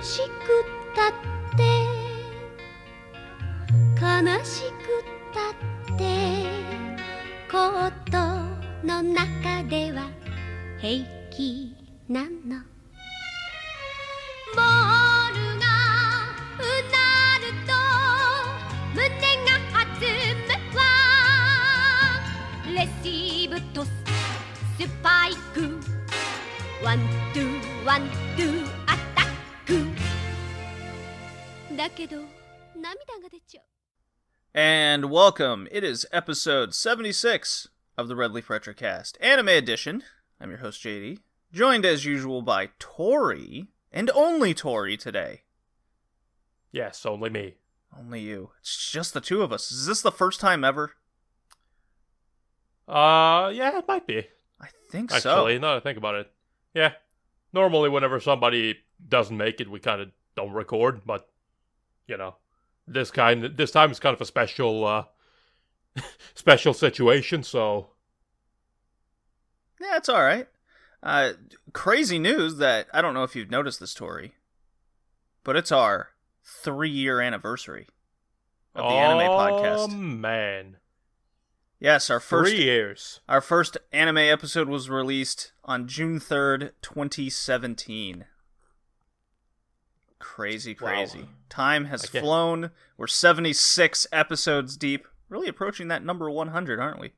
しくったって悲しくったってコートの中では平気なのボールがうなると胸が弾むわレシーブトススパイクワンツーワンツーアタックだけど涙が出ちゃう And welcome. It is episode 76 of the Red Leaf Retrocast, Anime Edition. I'm your host, JD, joined as usual by Tori, and only Tori today. Yes, only me. Only you. It's just the two of us. Is this the first time ever? Yeah, it might be. I think Actually, so. Actually, now that I think about it. Yeah. Normally, whenever somebody doesn't make it, we kind of don't record, but, you know, this time is kind of a special, special situation, so... Yeah, it's alright. Crazy news that, I don't know if you've noticed this, Tori, but it's our 3-year anniversary of the anime podcast. Oh, man. Yes, our first 3 years. Our first anime episode was released on June 3rd, 2017. Crazy. Wow. Time has flown. We're 76 episodes deep. Really approaching that number 100, aren't we?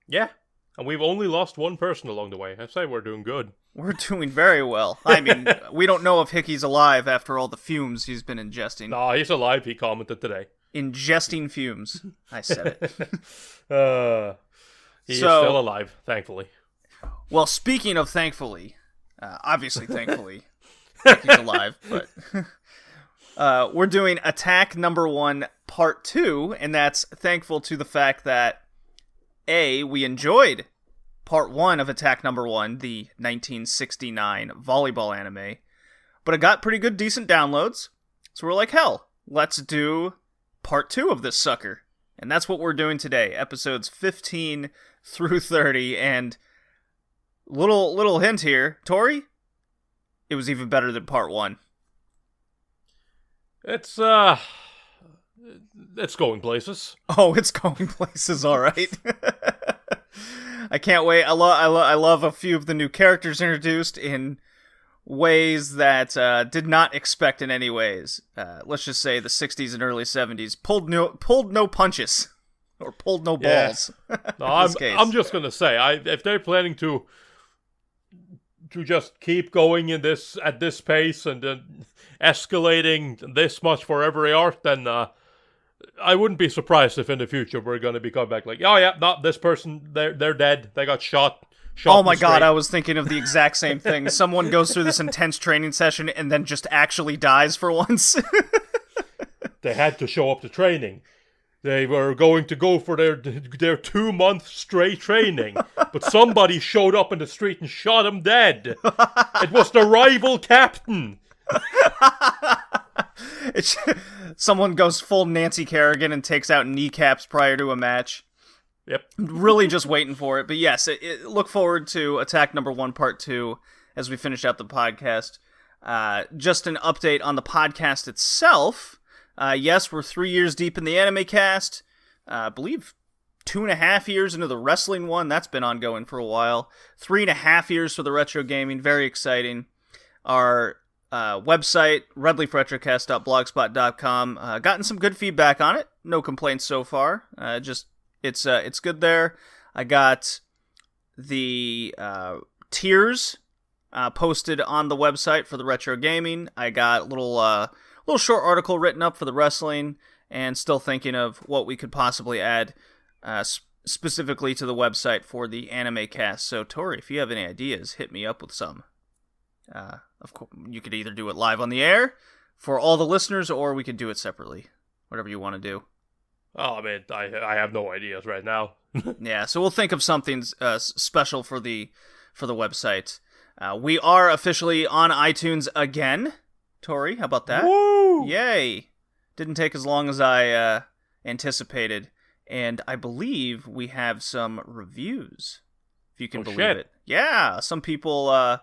Yeah. And we've only lost one person along the way. I say we're doing good. We're doing very well. I mean, we don't know if Hickey's alive after all the fumes he's been ingesting. No, he's alive, he commented today. Ingesting fumes. I said it. He is still alive, thankfully. Well, speaking of thankfully, obviously thankfully, Hickey's alive, but we're doing Attack Number 1 Part 2, and that's thankful to the fact that, A, we enjoyed Part 1 of Attack Number 1, the 1969 volleyball anime, but it got pretty good, decent downloads, so we're like, hell, let's do Part 2 of this sucker. And that's what we're doing today, episodes 15 through 30, and little hint here, Tori, it was even better than Part 1. It's going places. Oh, it's going places, alright. I can't wait. I love a few of the new characters introduced in ways that did not expect in any ways. Let's just say the 60s and early 70s pulled no punches. Or pulled no balls. Yeah. No, I'm just gonna say, if they're planning to just keep going at this pace and then escalating this much for every arc, then I wouldn't be surprised if in the future we're gonna be coming back like, oh yeah, not this person, they're dead, they got shot. Oh my god, I was thinking of the exact same thing. Someone goes through this intense training session and then just actually dies for once. They had to show up to training. They were going to go for their 2-month straight training, but somebody showed up in the street and shot him dead. It was the rival captain. Someone goes full Nancy Kerrigan and takes out kneecaps prior to a match. Yep. Really just waiting for it. But yes, look forward to Attack Number 1 Part 2 as we finish out the podcast. Just an update on the podcast itself. Yes, we're 3 years deep in the anime cast. I believe 2.5 years into the wrestling one. That's been ongoing for a while. 3.5 years for the retro gaming. Very exciting. Our website, redleafretrocast.blogspot.com. Gotten some good feedback on it. No complaints so far. It's good there. I got the tiers posted on the website for the retro gaming. I got a little short article written up for the wrestling, and still thinking of what we could possibly add specifically to the website for the anime cast. So Tori, if you have any ideas, hit me up with some. Of course, you could either do it live on the air for all the listeners, or we could do it separately. Whatever you want to do. Oh, I mean, I have no ideas right now. Yeah, so we'll think of something special for the website. We are officially on iTunes again. Tori, how about that? Woo! Yay! Didn't take as long as I anticipated, and I believe we have some reviews, if you can believe it. Yeah, some people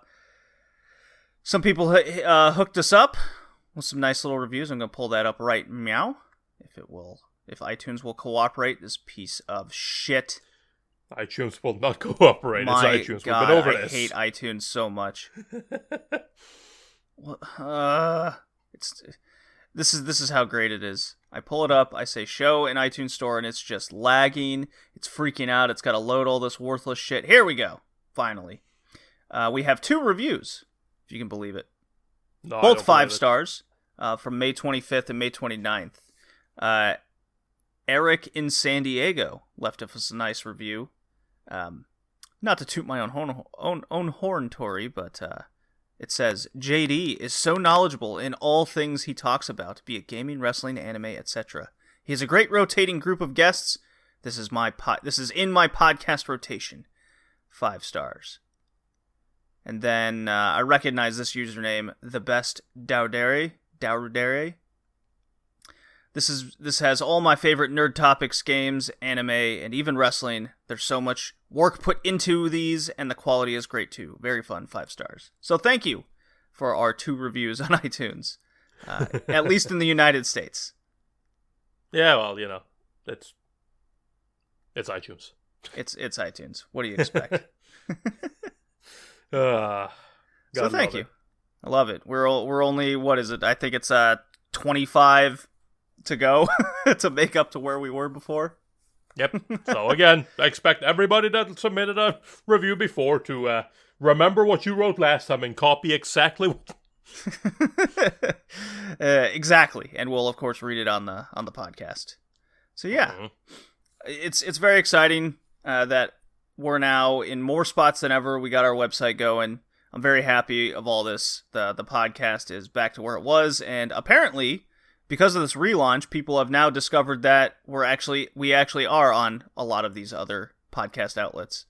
Some people hooked us up with some nice little reviews. I'm going to pull that up right meow. If iTunes will cooperate, this piece of shit. iTunes will not cooperate. My it's iTunes. God, We've been over I this. hate iTunes so much. This is how great it is. I pull it up, I say show in iTunes Store, and it's just lagging. It's freaking out. It's got to load all this worthless shit. Here we go. Finally. We have 2 reviews, if you can believe it. No, Both 5 stars from May 25th and May 29th. Eric in San Diego left us a nice review. Not to toot my own horn, Tori, but it says, JD is so knowledgeable in all things he talks about, be it gaming, wrestling, anime, etc. He has a great rotating group of guests. This is in my podcast rotation. 5 stars. And then I recognize this username, the best Dowdere. This has all my favorite nerd topics, games, anime, and even wrestling. There's so much work put into these, and the quality is great too. Very fun, 5 stars. So thank you for our 2 reviews on iTunes, at least in the United States. Yeah, well, it's iTunes. It's iTunes. What do you expect? So thank you. I love it. We're only, what is it? I think it's 25 to go to make up to where we were before. Yep. So again, I expect everybody that submitted a review before to remember what you wrote last time and copy exactly what... exactly. And we'll of course read it on the podcast. So yeah. It's very exciting that we're now in more spots than ever. We got our website going. I'm very happy of all this. The podcast is back to where it was, and apparently, because of this relaunch, people have now discovered that we actually are on a lot of these other podcast outlets.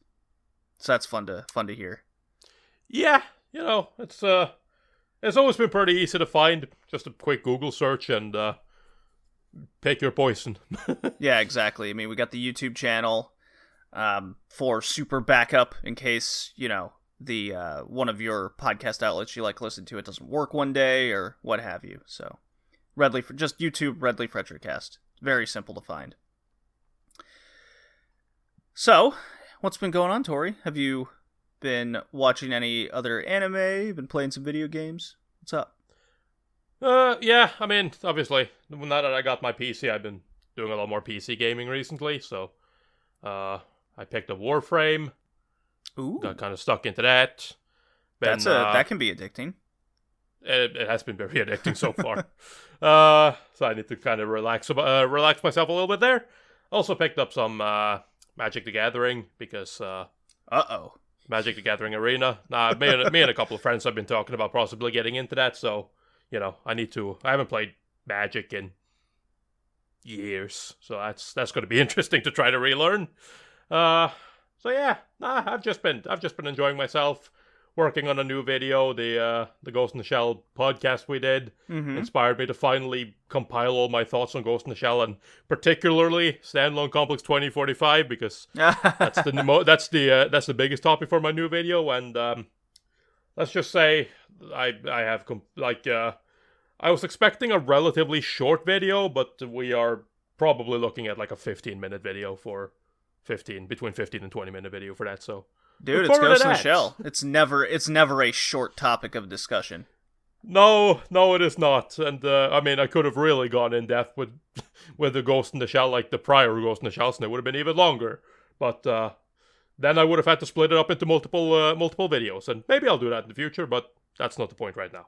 So that's fun to hear. Yeah, it's always been pretty easy to find. Just a quick Google search and pick your poison. Yeah, exactly. I mean, we got the YouTube channel for super backup in case, the one of your podcast outlets you like to listen to, it doesn't work one day or what have you. So just YouTube Redleaf Retrocast. Very simple to find. So, what's been going on, Tori? Have you been watching any other anime? Been playing some video games? What's up? Yeah, I mean, obviously, now that I got my PC, I've been doing a lot more PC gaming recently, so I picked up Warframe. Ooh. Got kind of stuck into that. That can be addicting. It has been very addicting so far. So I need to kind of relax myself a little bit there. Also picked up some Magic the Gathering because Magic the Gathering Arena. Me and a couple of friends have been talking about possibly getting into that. So I haven't played Magic in years, so that's going to be interesting to try to relearn. So yeah, I've just been enjoying myself. Working on a new video, the Ghost in the Shell podcast we did inspired me to finally compile all my thoughts on Ghost in the Shell, and particularly Standalone Complex 2045, because that's the biggest topic for my new video. And let's just say I was expecting a relatively short video, but we are probably looking at like a 15-minute video between 15 and 20-minute video for that. So. Dude, it's Ghost in the Shell. It's never a short topic of discussion. No, it is not. And I mean, I could have really gone in depth with the Ghost in the Shell, like the prior Ghost in the Shells, and it would have been even longer. But then I would have had to split it up into multiple videos, and maybe I'll do that in the future. But that's not the point right now.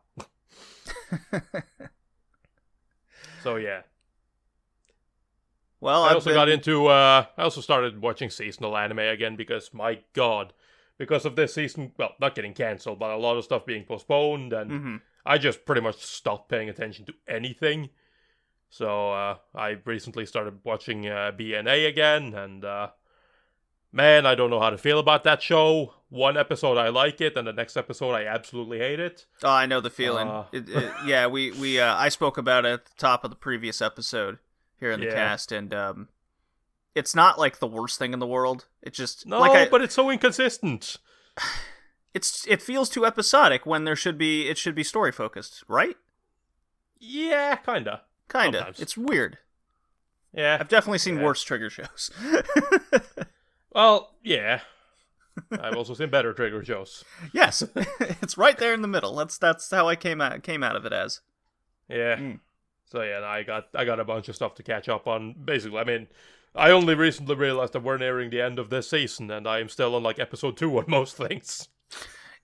So yeah. Well, I also started watching seasonal anime again because, my God, because of this season, well, not getting cancelled, but a lot of stuff being postponed, and I just pretty much stopped paying attention to anything. So I recently started watching BNA again, and man, I don't know how to feel about that show. One episode I like it, and the next episode I absolutely hate it. Oh, I know the feeling. Yeah, I spoke about it at the top of the previous episode here in the cast, and it's not like the worst thing in the world. It just but it's so inconsistent. it feels too episodic when it should be story focused, right? Yeah, kinda. Sometimes. It's weird. Yeah. I've definitely seen worse Trigger shows. Well, yeah. I've also seen better Trigger shows. Yes, it's right there in the middle. That's how I came out of it as. Yeah. So yeah, I got a bunch of stuff to catch up on. Basically, I mean, I only recently realized that we're nearing the end of this season, and I am still on like episode 2 on most things.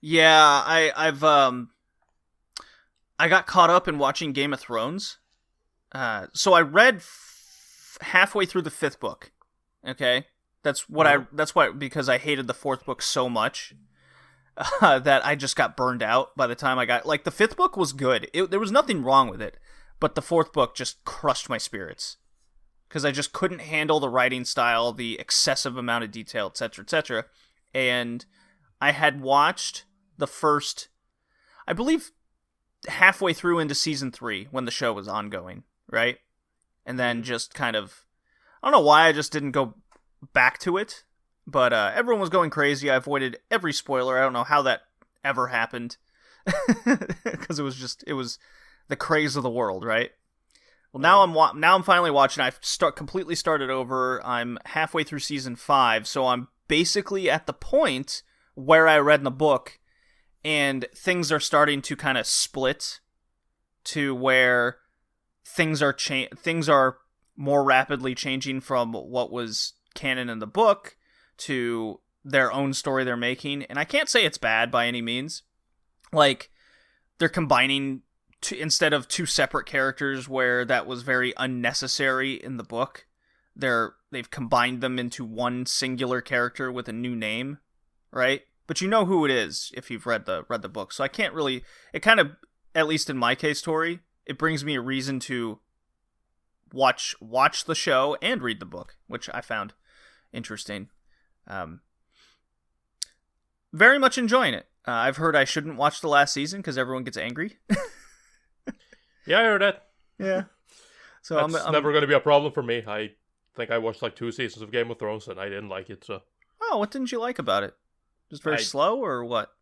Yeah, I've I got caught up in watching Game of Thrones. So I read halfway through the 5th book. Okay, that's why because I hated the 4th book so much that I just got burned out by the time I got like the 5th book was good. There was nothing wrong with it, but the 4th book just crushed my spirits because I just couldn't handle the writing style, the excessive amount of detail, etc., etc. And I had watched the first, I believe, halfway through into season 3 when the show was ongoing, right? And then just kind of, I don't know why I just didn't go back to it, but everyone was going crazy. I avoided every spoiler. I don't know how that ever happened because it was the craze of the world, right? Well, now I'm finally watching. I've completely started over. I'm halfway through season 5, so I'm basically at the point where I read in the book, and things are starting to kind of split to where things are more rapidly changing from what was canon in the book to their own story they're making. And I can't say it's bad by any means. Like, they're combining instead of 2 separate characters where that was very unnecessary in the book. They've combined them into one singular character with a new name, right? But you know who it is if you've read the book. So I can't really. It kind of, at least in my case, Tori, it brings me a reason to watch the show and read the book, which I found interesting. Very much enjoying it. I've heard I shouldn't watch the last season because everyone gets angry. Yeah, I heard that. Yeah. So that's I'm never going to be a problem for me. I think I watched like 2 seasons of Game of Thrones and I didn't like it. So. Oh, what didn't you like about it? Just very slow, or what?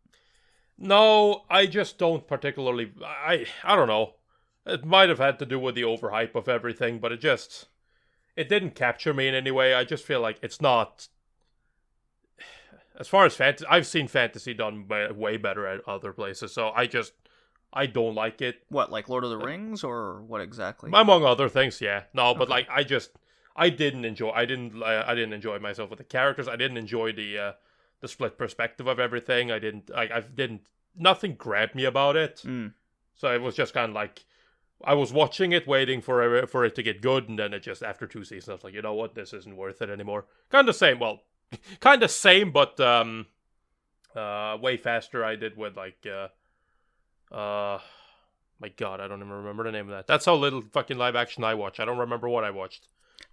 No, I just don't particularly. I don't know. It might have had to do with the overhype of everything, but it didn't capture me in any way. I just feel like it's not. As far as fantasy, I've seen fantasy done way better at other places, so I don't like it. What, like Lord of the Rings, or what exactly? Among other things, yeah. No, but like I didn't enjoy myself with the characters. I didn't enjoy the split perspective of everything. Nothing grabbed me about it. So it was just kind of like, I was watching it, waiting for it to get good, and then it just, after 2 seasons, I was like, you know what, this isn't worth it anymore. Kind of same, but way faster I did with like, my god, I don't even remember the name of that. That's how little fucking live action I watch. I don't remember what I watched.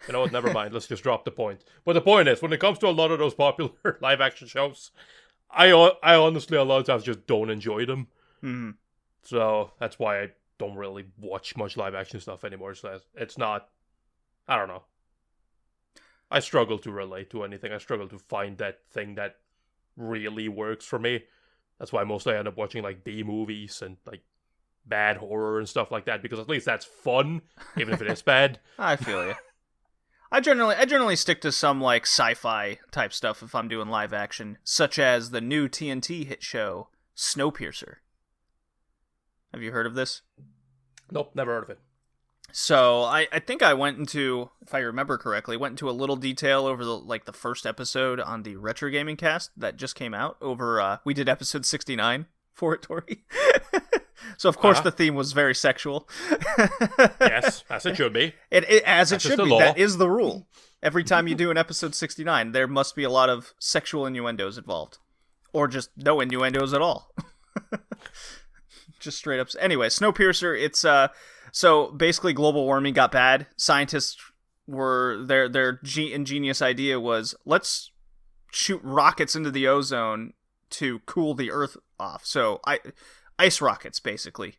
You know what, never mind, let's just drop the point. But the point is, when it comes to a lot of those popular live action shows, I honestly a lot of times just don't enjoy them. Mm-hmm. So that's why I don't really watch much live action stuff anymore. So it's not, I don't know. I struggle to relate to anything. I struggle to find that thing that really works for me. That's why mostly I end up watching like B movies and like bad horror and stuff like that, because at least that's fun, even if it is bad. I feel you. I generally stick to some like sci-fi type stuff if I'm doing live action, such as the new TNT hit show Snowpiercer. Have you heard of this? Nope, never heard of it. So I think I went into, if I remember correctly, went into a little detail over the first episode on the Retrogaming-Cast that just came out. We did episode 69 for it, Tori. So of course the theme was very sexual. Yes, as it should be. As it should be. Law. That is the rule. Every time you do an episode 69, there must be a lot of sexual innuendos involved, or just no innuendos at all. Just straight up. Anyway, Snowpiercer. It's so basically global warming got bad. Scientists were their ingenious idea was, let's shoot rockets into the ozone to cool the Earth off. So ice rockets, basically.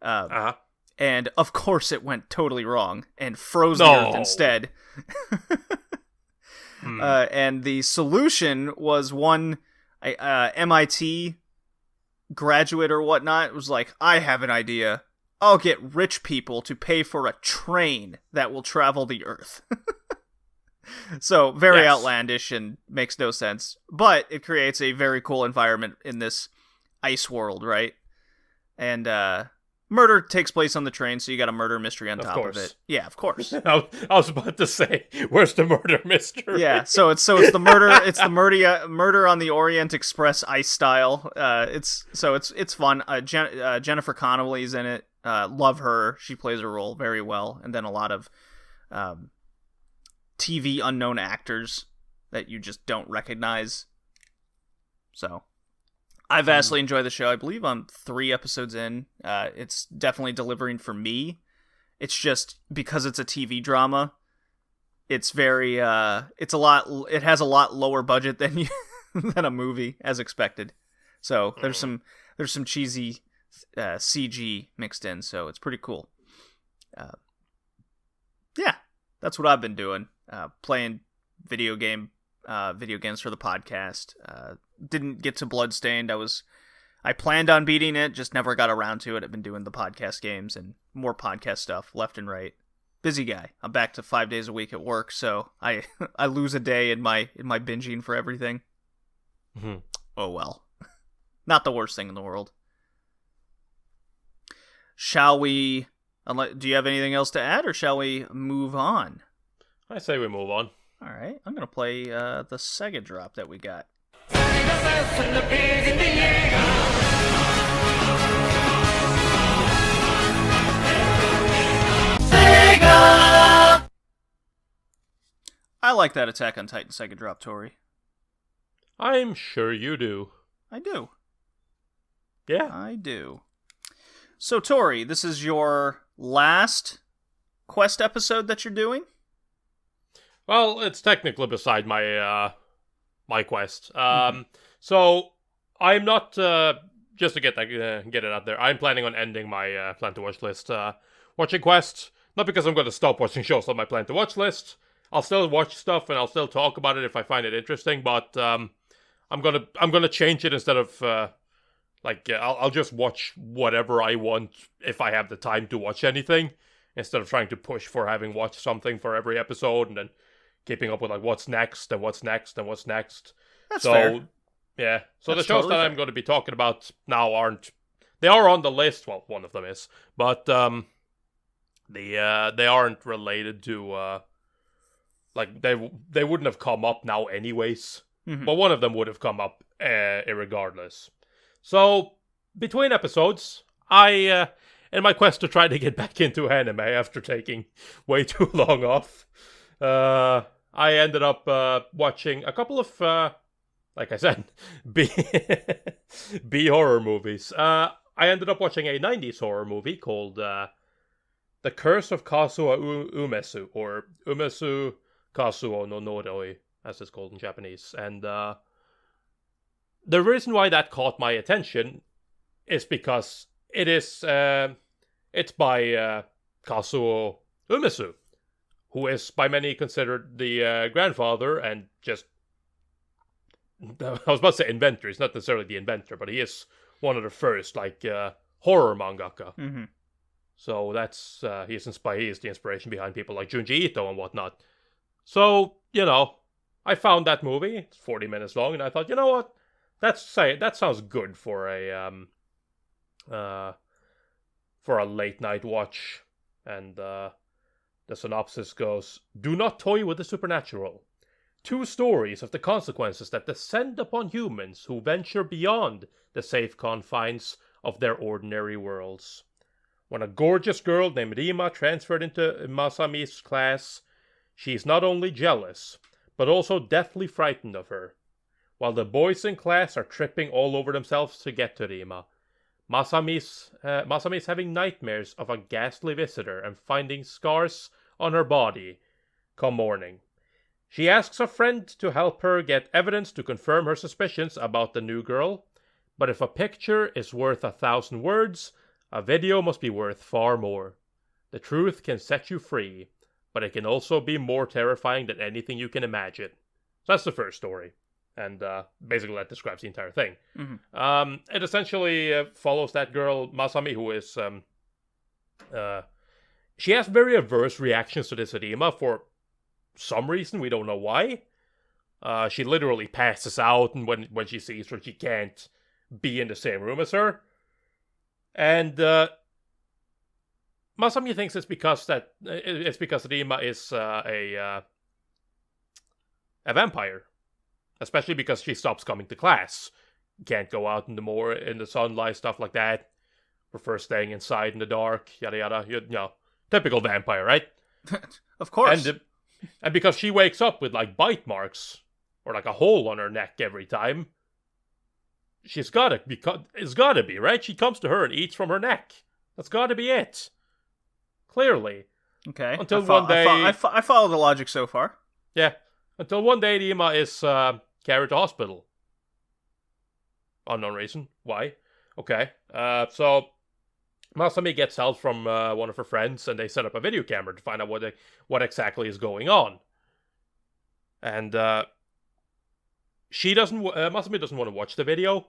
And of course it went totally wrong and froze the Earth instead. And the solution was one MIT graduate or whatnot was like, I have an idea. I'll get rich people to pay for a train that will travel the Earth. So, very outlandish and makes no sense. But it creates a very cool environment in this ice world, right? And murder takes place on the train, so you got a murder mystery on top of it. Yeah, of course. I was about to say, where's the murder mystery? Yeah, so it's the murder on the Orient Express ice style. It's fun. Jennifer Connelly's in it. Love her. She plays her role very well. And then a lot of TV unknown actors that you just don't recognize. So I vastly enjoy the show. I believe I'm 3 episodes in. It's definitely delivering for me. It's just because it's a TV drama. It's very it has a lot lower budget than than a movie, as expected. So there's some cheesy CG mixed in, so it's pretty cool. Yeah, that's what I've been doing. Playing video games for the podcast. Didn't get to Bloodstained. I planned on beating it, just never got around to it. I've been doing the podcast games and more podcast stuff left and right. Busy guy. I'm back to 5 days a week at work, so I lose a day in my binging for everything. Mm-hmm. Oh well. Not the worst thing in the world. Shall we... Do you have anything else to add, or shall we move on? I say we move on. All right, I'm going to play the Sega drop that we got. Sega! I like that Attack on Titan Sega drop, Tori. I'm sure you do. I do. Yeah. I do. So, Tori, this is your last Quest episode that you're doing? Well, it's technically beside my my quest. So I'm not just to get it out there. I'm planning on ending my plan to watch list watching Quest. Not because I'm going to stop watching shows on my plan to watch list. I'll still watch stuff and I'll still talk about it if I find it interesting. But I'm gonna change it instead of I'll just watch whatever I want if I have the time to watch anything, instead of trying to push for having watched something for every episode and then keeping up with like what's next and what's next and what's next. That's fair. Yeah. So That's the shows totally that fair. I'm going to be talking about now they are on the list. Well, one of them is, but they aren't related to they wouldn't have come up now anyways. Mm-hmm. But one of them would have come up irregardless. So between episodes, I in my quest to try to get back into anime after taking way too long off, I ended up watching a couple of, like I said, B horror movies. I ended up watching a 90s horror movie called The Curse of Kazuo Umezu, or Umezu Kazuo no Noroi, as it's called in Japanese. And the reason why that caught my attention is because it's by Kazuo Umezu, who is by many considered the grandfather and just... I was about to say inventor. He's not necessarily the inventor, but he is one of the first, horror mangaka. Mm-hmm. So that's... he is the inspiration behind people like Junji Ito and whatnot. So, I found that movie. It's 40 minutes long, and I thought, you know what? That sounds good for a late night watch. And the synopsis goes: do not toy with the supernatural. 2 stories of the consequences that descend upon humans who venture beyond the safe confines of their ordinary worlds. When a gorgeous girl named Rima transferred into Masami's class, she is not only jealous, but also deathly frightened of her. While the boys in class are tripping all over themselves to get to Rima, Masami's having nightmares of a ghastly visitor and finding scars on her body come morning. She asks a friend to help her get evidence to confirm her suspicions about the new girl, but if a picture is worth 1,000 words, a video must be worth far more. The truth can set you free, but it can also be more terrifying than anything you can imagine. So that's the first story. And basically that describes the entire thing. Mm-hmm. It essentially follows that girl, Masami, who is... she has very averse reactions to this edema for some reason. We don't know why. She literally passes out, and when she sees her, she can't be in the same room as her. And Masami thinks it's because edema is a vampire. Especially because she stops coming to class. Can't go out in the sunlight, stuff like that. Prefers staying inside in the dark, yada yada. You know, typical vampire, right? Of course. And because she wakes up with like bite marks or like a hole on her neck every time, it's gotta be, right? She comes to her and eats from her neck. That's gotta be it. Clearly. Okay. Until one day, I follow the logic so far. Yeah. Until one day, Dima is carried to hospital. Unknown reason. Why? Okay. So Masami gets help from one of her friends, and they set up a video camera to find out what exactly is going on. And Masami doesn't want to watch the video,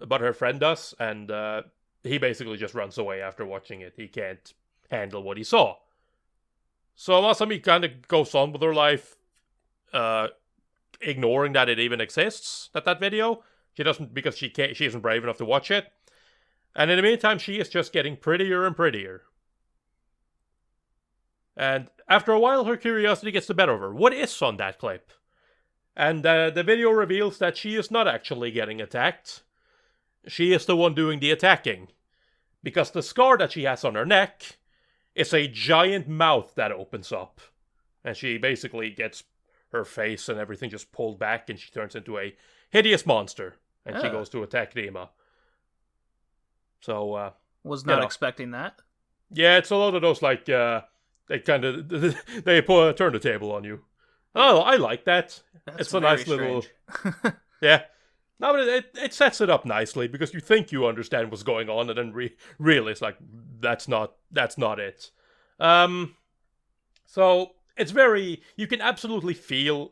but her friend does, and he basically just runs away after watching it. He can't handle what he saw. So Masami kind of goes on with her life, ignoring that it even exists, that video. She doesn't, because she isn't brave enough to watch it. And in the meantime, she is just getting prettier and prettier. And after a while, her curiosity gets the better of her. What is on that clip? And the video reveals that she is not actually getting attacked. She is the one doing the attacking. Because the scar that she has on her neck is a giant mouth that opens up. And she basically gets her face and everything just pulled back, and she turns into a hideous monster. And she goes to attack Rima. So, was not expecting that. Yeah, it's a lot of those, like, they kind of, they turn the table on you. Oh, I like that. It's a nice strange. Little, yeah. No, but it sets it up nicely, because you think you understand what's going on, and then really it's like, that's not it. So, it's very, you can absolutely feel,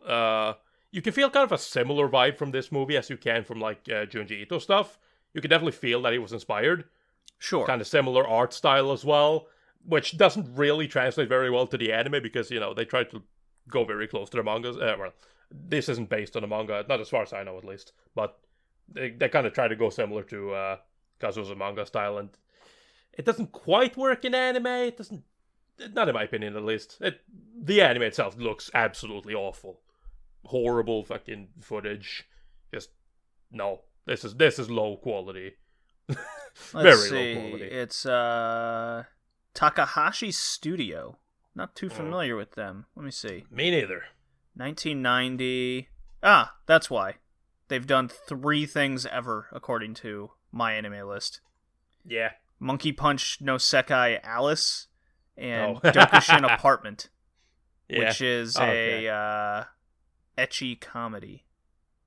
you can feel kind of a similar vibe from this movie as you can from, like, Junji Ito stuff. You can definitely feel that he was inspired. Sure. Kind of similar art style as well, which doesn't really translate very well to the anime, because, you know, they tried to go very close to the mangas. Well, this isn't based on a manga, not as far as I know at least, but they kind of try to go similar to Kazuo's manga style, and it doesn't quite work in anime. It doesn't, not in my opinion at least. The anime itself looks absolutely awful. Horrible fucking footage. Just, no. This is low quality. Let's Very low quality. It's Takahashi Studio. Not too familiar with them. Let me see. Me neither. 1990. Ah, that's why. They've done 3 things ever, according to my anime list. Yeah. Monkey Punch no Sekai Alice and Dokushin Apartment, which is a ecchi comedy.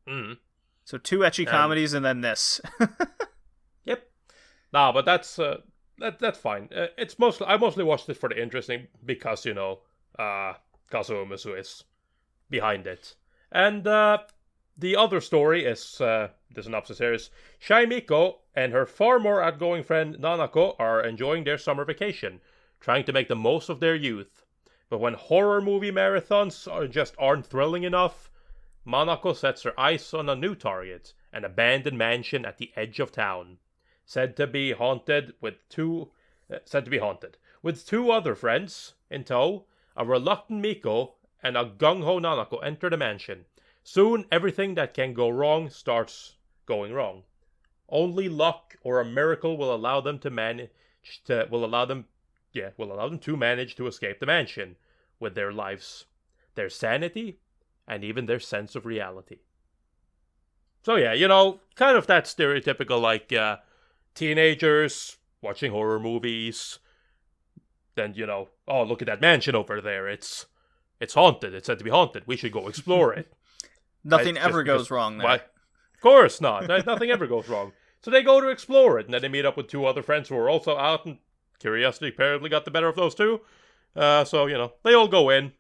Mm. So 2 ecchi comedies and then this. Yep. Nah, but that's fine. I mostly watched it for the interesting, because, you know, Kazuo Umezu is behind it. And the other story is, the synopsis here is, Shy Miko and her far more outgoing friend Nanako are enjoying their summer vacation, trying to make the most of their youth. But when horror movie marathons aren't thrilling enough, Manako sets her eyes on a new target, an abandoned mansion at the edge of town, said to be haunted with 2 other friends in tow. A reluctant Miko and a gung-ho Nanako enter the mansion. Soon, everything that can go wrong starts going wrong. Only luck or a miracle will allow them to manage to escape the mansion with their lives, their sanity, and even their sense of reality. So yeah, you know, kind of that stereotypical, like, teenagers watching horror movies. Then, you know, oh, look at that mansion over there. It's haunted. It's said to be haunted. We should go explore it. Nothing ever goes wrong there. Why? Of course not. Nothing ever goes wrong. So they go to explore it, and then they meet up with 2 other friends who are also out, and curiosity apparently got the better of those 2. So, you know, they all go in,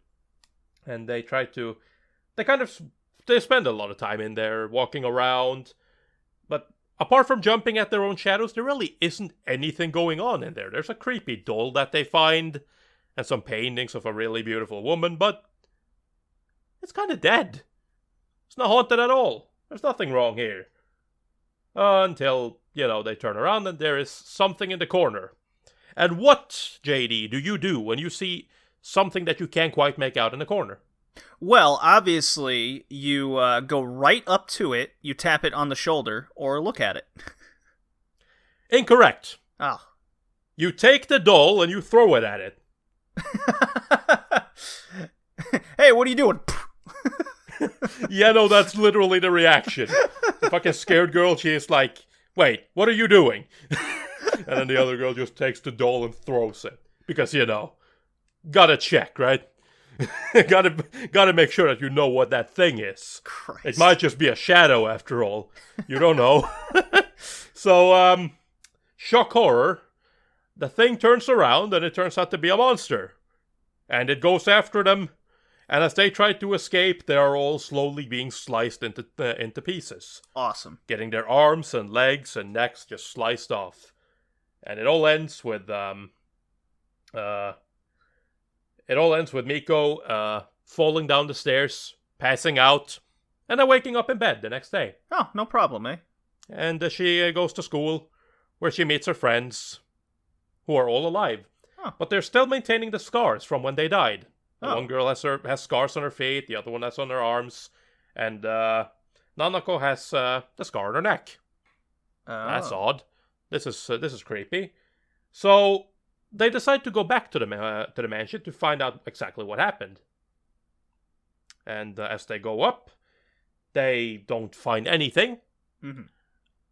and they kind of they spend a lot of time in there, walking around. But apart from jumping at their own shadows, there really isn't anything going on in there. There's a creepy doll that they find, and some paintings of a really beautiful woman, but it's kind of dead. It's not haunted at all. There's nothing wrong here. Until, they turn around and there is something in the corner. And what, JD, do you do when you see something that you can't quite make out in the corner? Well, obviously, you go right up to it, you tap it on the shoulder, or look at it. Incorrect. Oh. You take the doll and you throw it at it. Hey, what are you doing? Yeah, no, that's literally the reaction. The fucking scared girl, she is like, wait, what are you doing? And then the other girl just takes the doll and throws it. Because, gotta check, right? gotta make sure that you know what that thing is. Christ. It might just be a shadow after all. You don't know. So, shock horror. The thing turns around and it turns out to be a monster. And it goes after them. And as they try to escape, they are all slowly being sliced into pieces. Awesome. Getting their arms and legs and necks just sliced off. And it all ends with Miko falling down the stairs, passing out, and then waking up in bed the next day. Oh, no problem, eh? And she goes to school, where she meets her friends, who are all alive. Oh. But they're still maintaining the scars from when they died. The Oh. one girl has scars on her feet, the other one has on her arms, and Nanako has the scar on her neck. Oh. That's odd. This is creepy. So they decide to go back to the mansion to find out exactly what happened. And as they go up, they don't find anything,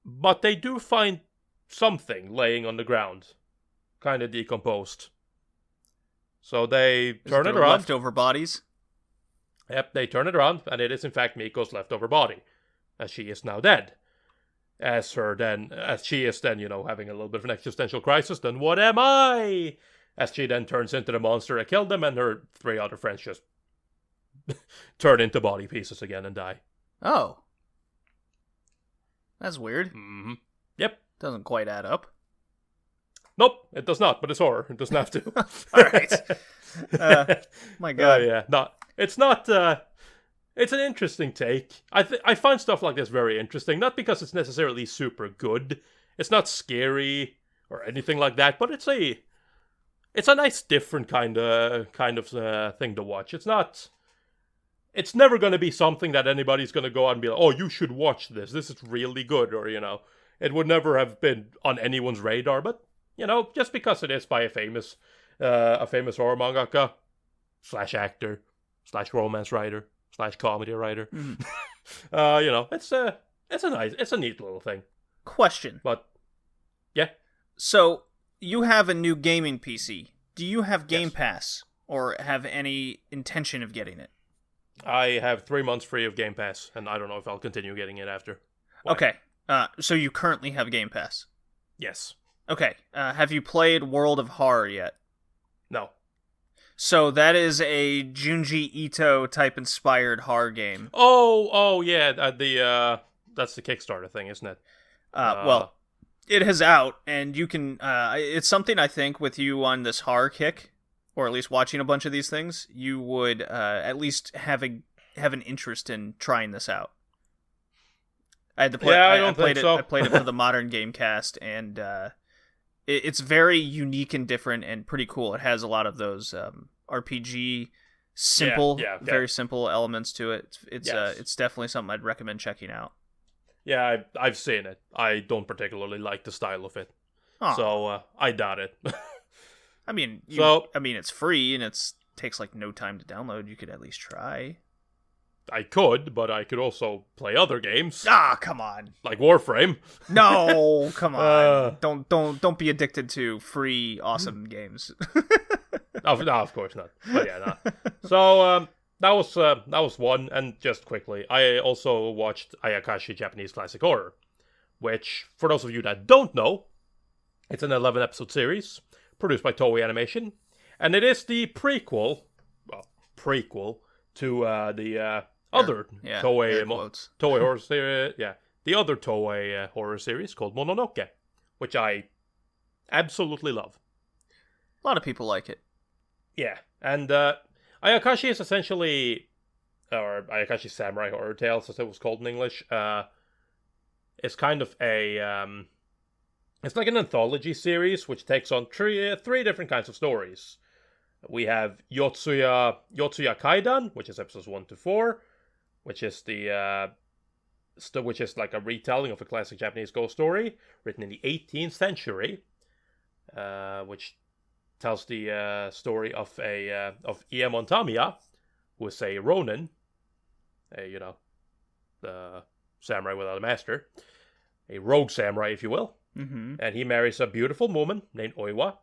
but they do find something laying on the ground, kind of decomposed. So they turn it around. Leftover bodies? Yep, they turn it around, and it is in fact Miko's leftover body, as she is now dead. As she is then, having a little bit of an existential crisis, then what am I? As she then turns into the monster that killed them, and her 3 other friends just turn into body pieces again and die. Oh. That's weird. Mm-hmm. Yep. Doesn't quite add up. Nope, it does not, but it's horror. It doesn't have to. Alright. My God. Yeah. It's not, it's an interesting take. I find stuff like this very interesting, not because it's necessarily super good. It's not scary or anything like that, but it's a nice different kind of thing to watch. It's never going to be something that anybody's going to go out and be like, oh, you should watch this. This is really good, or, it would never have been on anyone's radar, but, just because it is by a famous horror mangaka / actor / romance writer / comedy writer. It's a neat little thing. Question. But, yeah. So, you have a new gaming PC. Do you have Game Yes. Pass, or have any intention of getting it? I have 3 months free of Game Pass, and I don't know if I'll continue getting it after. Why? Okay. So you currently have Game Pass. Yes. Okay. Have you played World of Horror yet? No. So that is a Junji Ito type inspired horror game. Oh, yeah. That's the Kickstarter thing, isn't it? Well, it is out, and you can. It's something I think with you on this horror kick, or at least watching a bunch of these things, you would at least have an interest in trying this out. I had to play. Yeah, I I don't played think it. so. I played it for the Modern Gamecast, and it's very unique and different and pretty cool. It has a lot of those RPG simple, Yeah, okay. very simple elements to it. It's Yes. definitely something I'd recommend checking out. Yeah, I've seen it. I don't particularly like the style of it, Aw. so I doubt it. I mean, it's free and takes like no time to download. You could at least try. I could, but I could also play other games, Ah, come on. like Warframe. No, come on. Uh. Don't be addicted to free awesome games. No, of course not. But yeah, no. So that was one. And just quickly, I also watched Ayakashi Japanese Classic Horror, which, for those of you that don't know, it's an 11-episode series produced by Toei Animation, and it is the prequel to the other Yeah, Toei air quotes. Toei horror series. Yeah, the other Toei horror series called Mononoke, which I absolutely love. A lot of people like it. Yeah, and Ayakashi is essentially, or Ayakashi Samurai Horror Tales, as it was called in English. It's kind of a it's like an anthology series which takes on three different kinds of stories. We have Yotsuya Kaidan, which is episodes 1 to 4, which is which is like a retelling of a classic Japanese ghost story written in the 18th century, which tells the story of Iemon Tamiya, who is a ronin, the samurai without a master, a rogue samurai, if you will. Mm-hmm. And he marries a beautiful woman named Oiwa,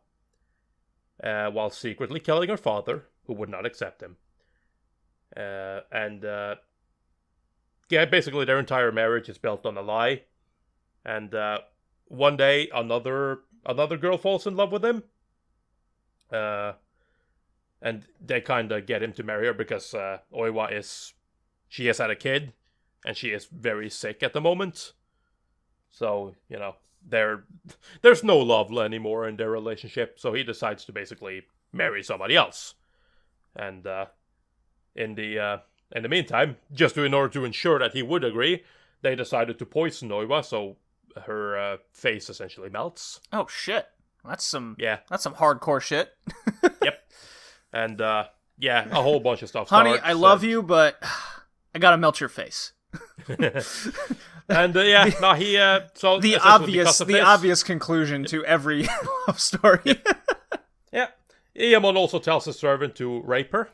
while secretly killing her father, who would not accept him. Basically their entire marriage is built on a lie. And one day, another girl falls in love with him. And they kind of get him to marry her because Oiwa she has had a kid, and she is very sick at the moment. So, there's no love anymore in their relationship, so he decides to basically marry somebody else. And in the meantime, just in order to ensure that he would agree, they decided to poison Oiwa, so her face essentially melts. Oh shit! That's some That's some hardcore shit. Yep. And a whole bunch of stuff. Honey, I love you, but I gotta melt your face. And he so the obvious conclusion to every love story. Yeah, Iemon also tells his servant to rape her.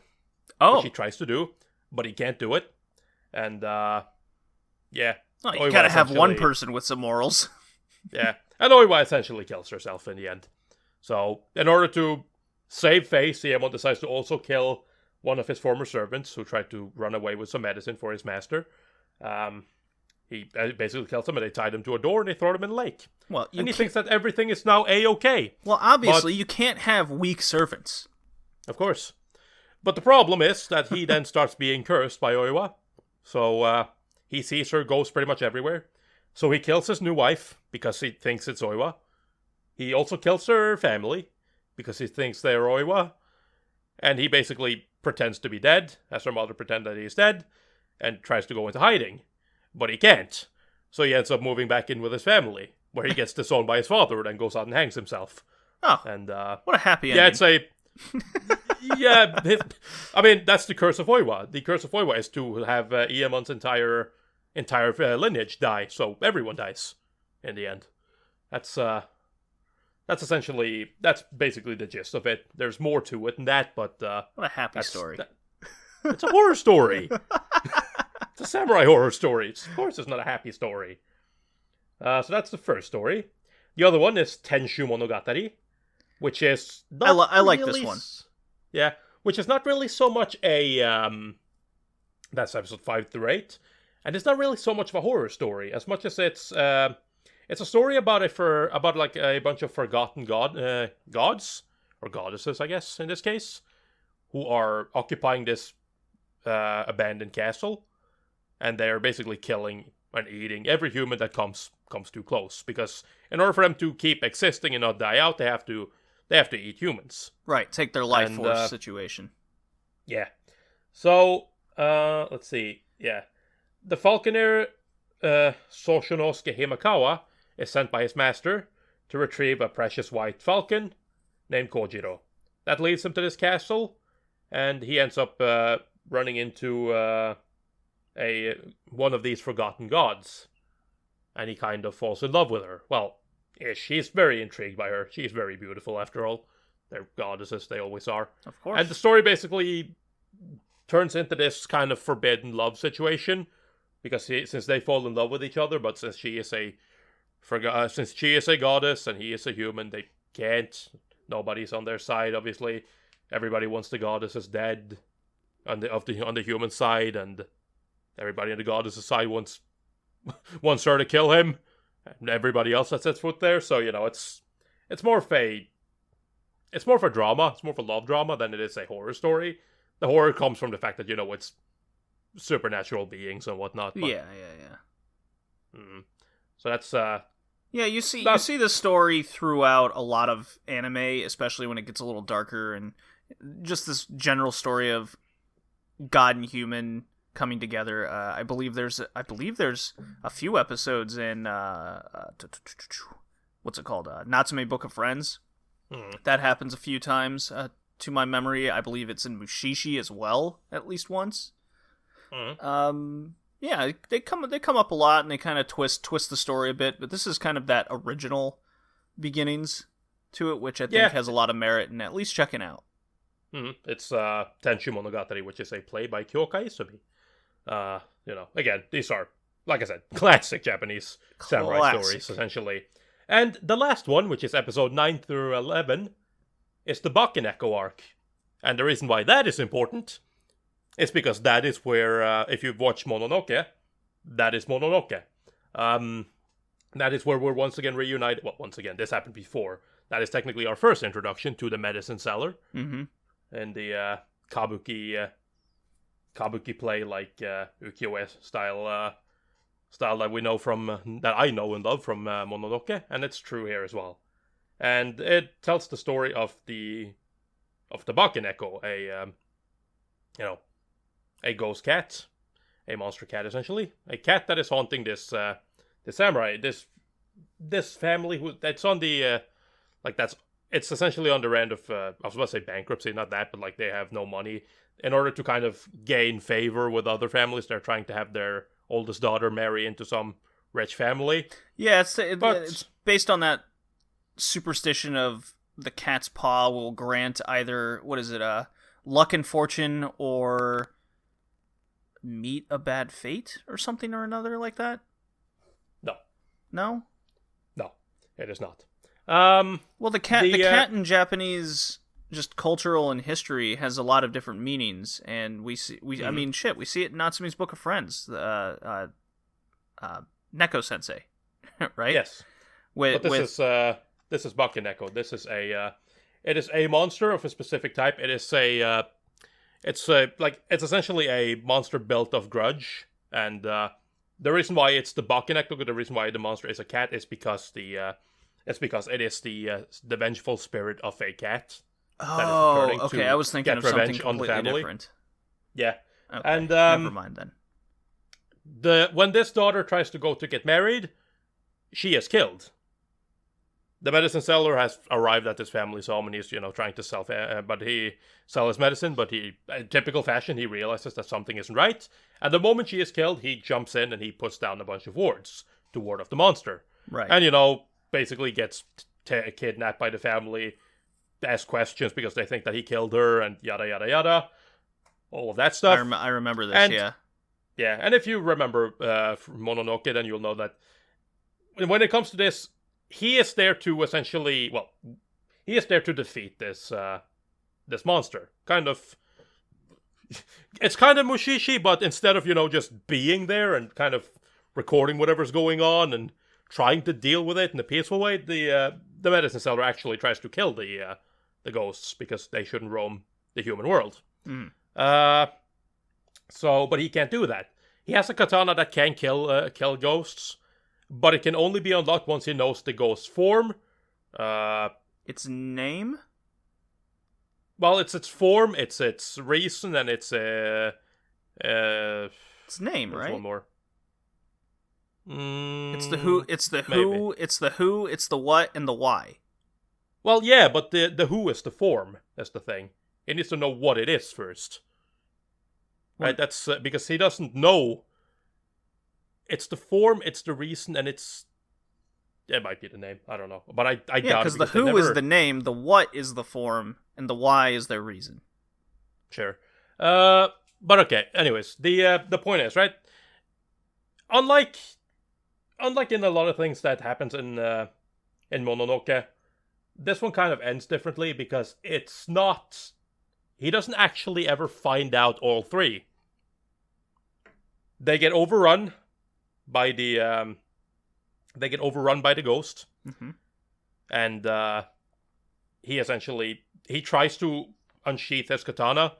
Oh, which he tries to do, but he can't do it. And you gotta have one person with some morals. Yeah, and Oiwa essentially kills herself in the end. So in order to save face, Iemon decides to also kill one of his former servants who tried to run away with some medicine for his master. He basically kills him, and they tied him to a door, and they throw him in the lake. Well, he thinks that everything is now A-okay. Well, obviously, you can't have weak servants. Of course. But the problem is that he then starts being cursed by Oiwa. So he sees her ghost pretty much everywhere. So he kills his new wife, because he thinks it's Oiwa. He also kills her family, because he thinks they're Oiwa. And he basically pretends to be dead, as her mother pretends that he's dead, and tries to go into hiding. But he can't. So he ends up moving back in with his family, where he gets disowned by his father, and then goes out and hangs himself. Oh, and what a happy ending. Yeah, I mean, that's the curse of Oiwa. The curse of Oiwa is to have Iemon's entire lineage die, so everyone dies in the end. That's basically the gist of it. There's more to it than that, but what a happy story. It's a horror story. It's a samurai horror story. Of course, it's not a happy story. So that's the first story. The other one is Tenshu Monogatari, which is I like this one. Yeah, which is not really so much a that's episode 5 through 8, and it's not really so much of a horror story as much as it's a story about like a bunch of forgotten gods or goddesses, I guess in this case, who are occupying this abandoned castle, and they're basically killing and eating every human that comes too close, because in order for them to keep existing and not die out, they have to eat humans. Right, take their life force situation. Yeah. So, let's see. Yeah. The falconer, Soshonosuke Himakawa, is sent by his master to retrieve a precious white falcon named Kojiro. That leads him to this castle, and he ends up running into one of these forgotten gods. And he kind of falls in love with her. Well, he's very intrigued by her. She's very beautiful, after all. They're goddesses, they always are. Of course. And the story basically turns into this kind of forbidden love situation, because since they fall in love with each other, but since she is a goddess and he is a human, they can't. Nobody's on their side, obviously. Everybody wants the goddesses dead on the human side, and everybody on the goddess's side wants her to kill him, and everybody else that sets foot there. So it's more of a drama. It's more of a love drama than it is a horror story. The horror comes from the fact that it's supernatural beings and whatnot. But, yeah. So that's Yeah, you see the story throughout a lot of anime, especially when it gets a little darker, and just this general story of God and human coming together. I believe there's a few episodes in what's it called? Natsume Book of Friends. That happens a few times to my memory. I believe it's in Mushishi as well, at least once. Yeah, they come up a lot, and they kind of twist the story a bit, but this is kind of that original beginnings to it, which I think has a lot of merit in at least checking out. It's Tenshu Monogatari, which is a play by Kyokai Isumi. Again, these are, like I said, classic Japanese samurai stories, essentially. And the last one, which is episode 9 through 11, is the Bakeneko arc. And the reason why that is important is because that is where, if you've watched Mononoke, that is Mononoke. That is where we're once again reunited. Well, once again, this happened before. That is technically our first introduction to the medicine seller. And the kabuki play, like ukiyo-e style that we know from, that I know and love from Mononoke, and it's true here as well. And it tells the story of the Bakeneko, a ghost cat, a monster cat essentially, a cat that is haunting this samurai, this family that's on the it's essentially on the rand of I was about to say bankruptcy, not that, but like they have no money. In order to kind of gain favor with other families, they're trying to have their oldest daughter marry into some rich family. Yeah, it's based on that superstition of the cat's paw will grant either, luck and fortune, or meet a bad fate, or something or another like that? No, it is not. Well, the cat in Japanese, just cultural and history, has a lot of different meanings, and we see it in Natsume's Book of Friends, Neko Sensei, right? Yes. But this is Bakeneko. This is it is a monster of a specific type. It is it's essentially a monster built of grudge, and the reason why it's the Bakeneko, the reason why the monster is a cat, is because it is the vengeful spirit of a cat. Oh, okay. I was thinking of something completely different. Yeah, okay. And never mind then. When this daughter tries to go to get married, she is killed. The medicine seller has arrived at his family's home, and he's trying to sell his medicine. But he, in typical fashion, he realizes that something isn't right. And the moment she is killed, he jumps in and he puts down a bunch of wards to ward off the monster. Right. And basically gets kidnapped by the family, ask questions because they think that he killed her, and yada yada yada, all of that stuff. I remember this. Yeah, and if you remember Mononoke, then you'll know that when it comes to this, he is there to essentially, he is there to defeat this monster. It's kind of Mushishi, but instead of just being there and kind of recording whatever's going on and trying to deal with it in a peaceful way, the medicine seller actually tries to kill the ghosts because they shouldn't roam the human world. But he can't do that. He has a katana that can kill ghosts, but it can only be unlocked once he knows the ghost's form. Its name? Well, it's its form, it's its reason, and it's its name, right? One more. It's the who, it's the who, it's the who, it's the what, and the why. Well, yeah, but the who is the form. That's the thing. He needs to know what it is first. Right? That's because he doesn't know. It's the form, it's the reason, and it might be the name. I don't know, but I doubt it. Yeah, because the who is the name, the what is the form, and the why is their reason. Sure. But okay. Anyways, the point is, right? Unlike in a lot of things that happens in Mononoke, this one kind of ends differently because it's not. He doesn't actually ever find out all three. They get overrun by the ghost, and he tries to unsheath his katana,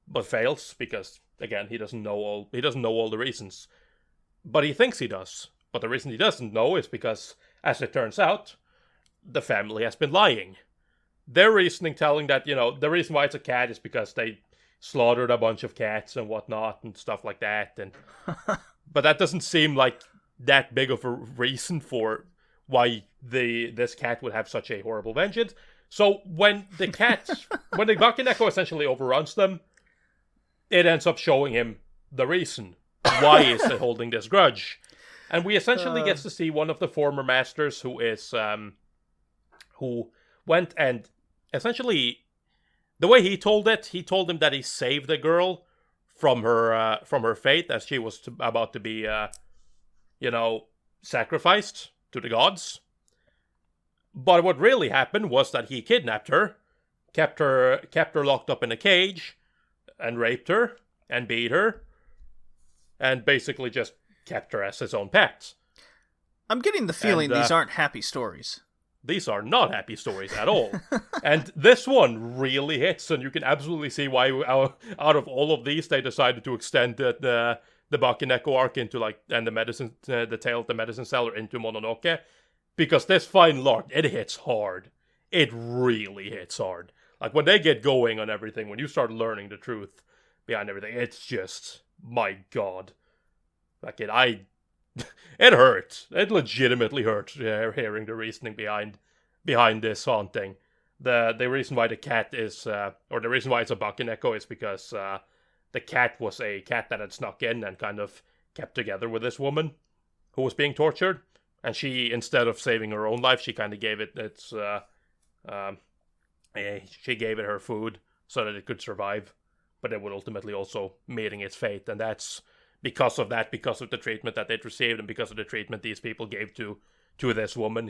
but fails because, again, he doesn't know all the reasons. But he thinks he does. But the reason he doesn't know is because, as it turns out, the family has been lying. Their reasoning telling that, the reason why it's a cat is because they slaughtered a bunch of cats and whatnot and stuff like that. And but that doesn't seem like that big of a reason for why this cat would have such a horrible vengeance. So when the Bakeneko essentially overruns them, it ends up showing him the reason. Why is it holding this grudge? And we essentially get to see one of the former masters who went and essentially, the way he told him that he saved the girl from her fate as she was about to be, sacrificed to the gods. But what really happened was that he kidnapped her, kept her locked up in a cage, and raped her, and beat her, and basically just kept her as his own pet. I'm getting the feeling these aren't happy stories. These are not happy stories at all. And this one really hits, and you can absolutely see why out of all of these, they decided to extend the Bakeneko arc into, and the tale of the medicine seller into Mononoke. Because this final arc, it hits hard. It really hits hard. Like, when they get going on everything, when you start learning the truth behind everything, it's just, my god. Like, it hurt. It legitimately hurt hearing the reasoning behind this haunting. The reason why the cat is, or the reason why it's a Bakeneko is because the cat was a cat that had snuck in and kind of kept together with this woman who was being tortured. And she, instead of saving her own life, she kind of gave it she gave it her food so that it could survive. But it would ultimately also meeting its fate. And that's because of the treatment that it received, and because of the treatment these people gave to this woman,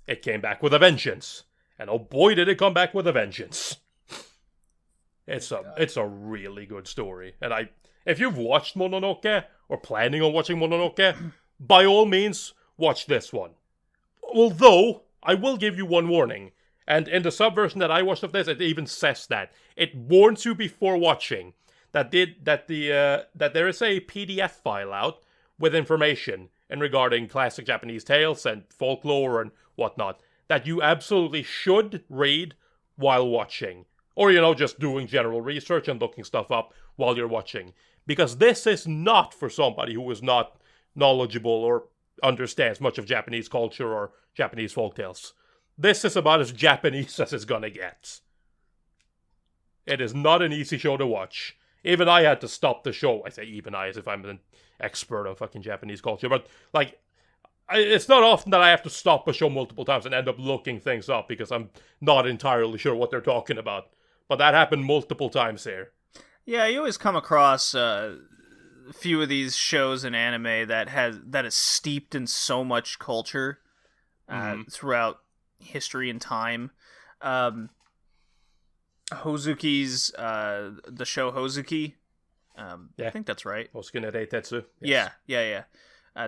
it came back with a vengeance. And oh boy, did it come back with a vengeance. It's a really good story. And if you've watched Mononoke, or planning on watching Mononoke, by all means, watch this one. Although, I will give you one warning. And in the subversion that I watched of this, it even says that. It warns you before watching that there is a PDF file out with information regarding classic Japanese tales and folklore and whatnot that you absolutely should read while watching. Or, just doing general research and looking stuff up while you're watching. Because this is not for somebody who is not knowledgeable or understands much of Japanese culture or Japanese folktales. This is about as Japanese as it's gonna get. It is not an easy show to watch. Even I had to stop the show. I say even I, as if I'm an expert of fucking Japanese culture. But, it's not often that I have to stop a show multiple times and end up looking things up because I'm not entirely sure what they're talking about. But that happened multiple times here. Yeah, you always come across a few of these shows in anime that is steeped in so much culture throughout history and time. Hozuki's the show Hozuki. I think that's right. Hozuki no Reitetsu. Yes. Yeah.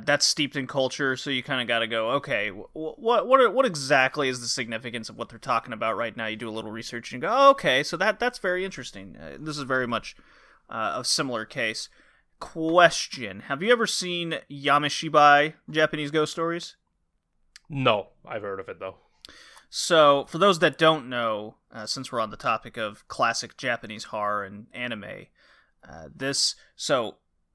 That's steeped in culture, so you kind of got to go, okay, what exactly is the significance of what they're talking about right now? You do a little research and you go, oh, okay, so that's very interesting. This is very much a similar case. Question: have you ever seen Yamishibai Japanese ghost stories? No, I've heard of it though. So, for those that don't know, since we're on the topic of classic Japanese horror and anime,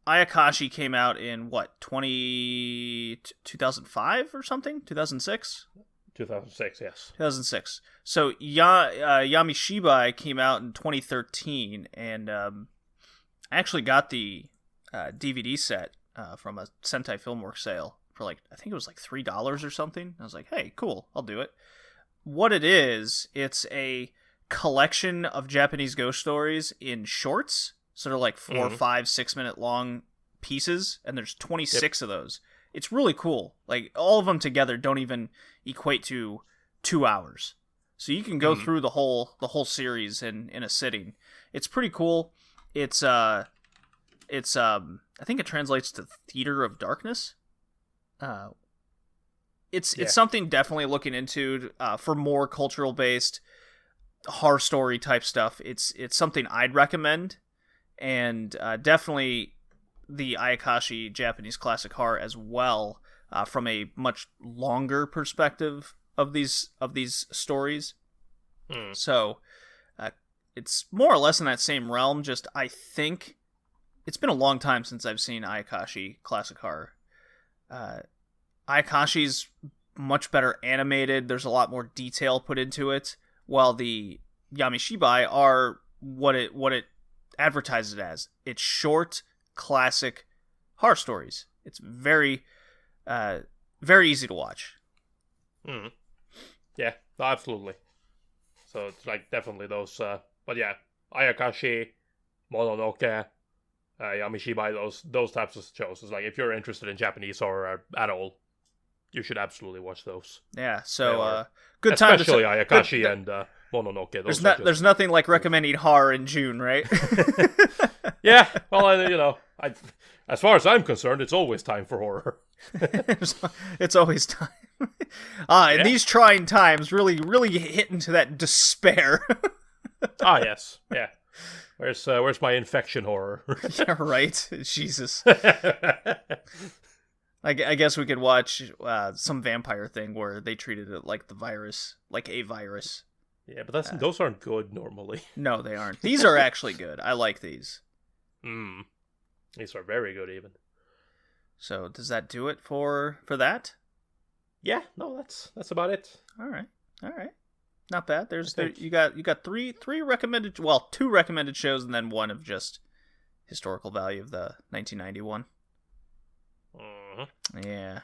Ayakashi came out in, 2005 or something? 2006? 2006, yes. 2006. So, Yamishibai came out in 2013, and I actually got the DVD set from a Sentai Filmworks sale for I think it was $3 or something. I was like, hey, cool, I'll do it. What it is, it's a collection of Japanese ghost stories in shorts. So they're 4, 5, 6 minute long pieces, and there's 26 of those. It's really cool. All of them together don't even equate to 2 hours. So you can go through the whole series in a sitting. It's pretty cool. It's I think it translates to Theater of Darkness. It's something definitely looking into for more cultural based horror story type stuff, it's something I'd recommend, and definitely the Ayakashi Japanese classic horror as well, from a much longer perspective of these stories. So it's more or less in that same realm. Just I think it's been a long time since I've seen Ayakashi classic horror. Ayakashi's much better animated. There's a lot more detail put into it, while the Yamishibai are what it advertises it as. It's short, classic horror stories. It's very, very easy to watch. Yeah, absolutely. So it's like definitely those. But yeah, Ayakashi, Mononoke, Yamishibai, those types of shows. It's like if you're interested in Japanese horror at all, you should absolutely watch those. Yeah. So good time. Especially Ayakashi and Mononoke. There's nothing like recommending horror in June, right? Yeah. Well, as far as I'm concerned, it's always time for horror. It's always time. In these trying times, really, really hit into that despair. Yes. Yeah. Where's my infection horror? Yeah, right. Jesus. I guess we could watch some vampire thing where they treated it like the virus, like a virus. Yeah, but those aren't good normally. No, they aren't. These are actually good. I like these. These are very good even. So does that do it for that? Yeah, no, that's about it. All right. Not bad. You got three recommended, well, 2 recommended shows and then one of just historical value of the 1991. Yeah.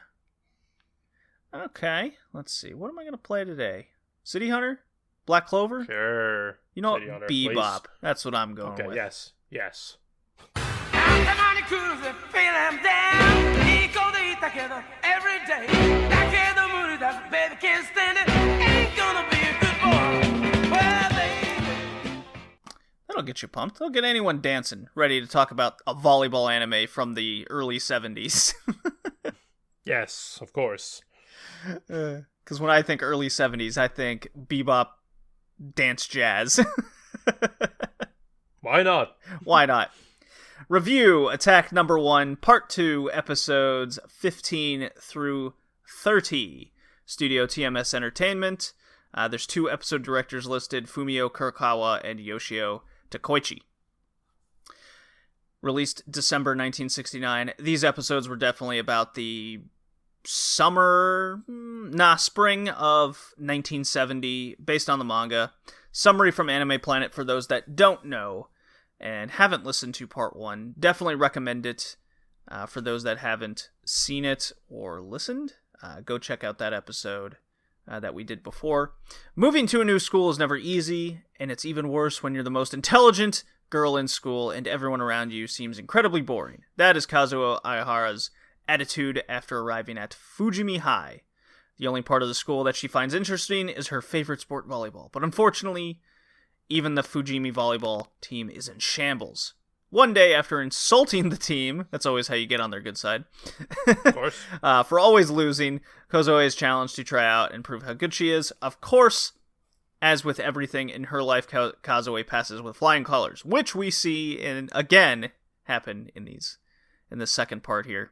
Okay. Let's see. What am I gonna play today? City Hunter? Black Clover? Sure. You know what? City Hunter, Bebop. please. That's what I'm going with. Okay. Yes. Every day, baby can't stand it. Ain't gonna be a good boy. Well, baby. That'll get you pumped. That'll get anyone dancing, ready to talk about a volleyball anime from the early 70s. Yes, of course. Because when I think early 70s, I think bebop, dance, jazz. Why not? Why not? Review Attack Number 1, Part 2, Episodes 15 through 30. Studio TMS Entertainment. There's 2 episode directors listed, Fumio Kurokawa and Yoshio Takoichi. Released December 1969. These episodes were definitely about the spring of 1970, based on the manga. Summary from Anime Planet for those that don't know and haven't listened to Part 1. Definitely recommend it for those that haven't seen it or listened. Go check out that episode that we did before. Moving to a new school is never easy, and it's even worse when you're the most intelligent girl in school and everyone around you seems incredibly boring. That is Kazuo Aihara's attitude after arriving at Fujimi High. The only part of the school that she finds interesting is her favorite sport, volleyball. But unfortunately, even the Fujimi volleyball team is in shambles. One day, after insulting the team, that's always how you get on their good side, Of course. for always losing, Kazuo is challenged to try out and prove how good she is. Of course, as with everything in her life, Kazuo passes with flying colors, which we see again happen in the second part here.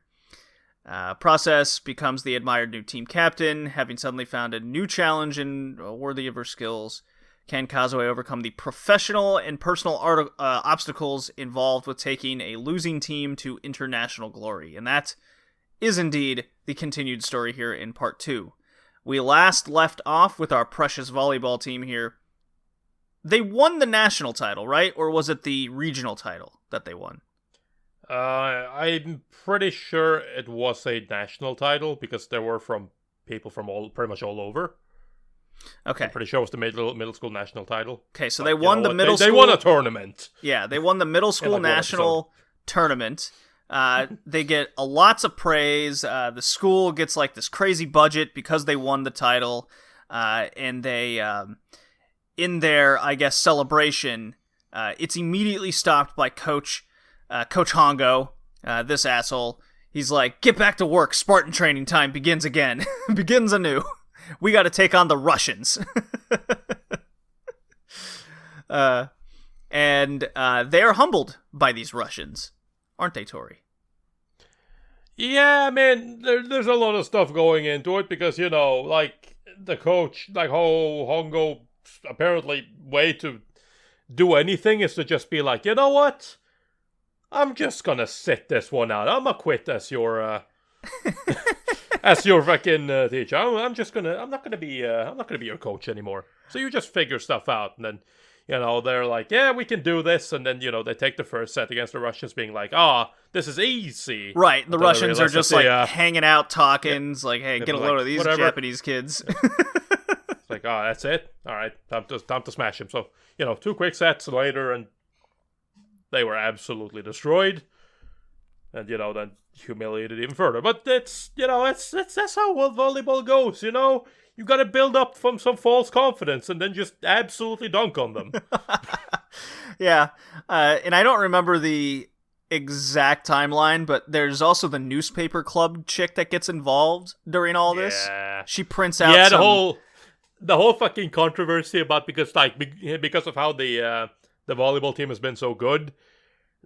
Process becomes the admired new team captain, having suddenly found a new challenge and worthy of her skills. Can Kazuo overcome the professional and personal obstacles involved with taking a losing team to international glory? And that is indeed the continued story here in Part 2. We last left off with our precious volleyball team here. They won the national title, right? Or was it the regional title that they won? I'm pretty sure it was a national title because there were people from pretty much all over. Okay. I'm pretty sure it was the middle school national title. Okay, so they won the middle school. They won a tournament. Yeah, they won the middle school national tournament. They get lots of praise. The school gets like this crazy budget because they won the title. And they, in their, I guess, celebration, it's immediately stopped by Coach Hongo, this asshole. He's like, get back to work. Spartan training time begins again. Begins anew. We got to take on the Russians. And they are humbled by these Russians, aren't they, Tori? Yeah, I mean, there's a lot of stuff going into it because, like, the coach, like, Hongo, apparently, way to do anything is to just be like, you know what? I'm just gonna sit this one out. I'm gonna quit as your, as your fucking teacher. I'm not gonna be your coach anymore. So you just figure stuff out, and then, they're like, yeah, we can do this, and then, they take the first set against the Russians, being like, this is easy. Right, the Russians are just, hanging out, talking, it's like, hey, get a load of these whatever. Japanese kids. It's like, that's it? Alright, time to smash him. So, 2 quick sets later, and they were absolutely destroyed. And, then humiliated even further. But that's how volleyball goes, You gotta build up from some false confidence and then just absolutely dunk on them. Yeah, and I don't remember the exact timeline, but there's also the newspaper club chick that gets involved during all this. She prints out the whole fucking controversy about because of how the volleyball team has been so good.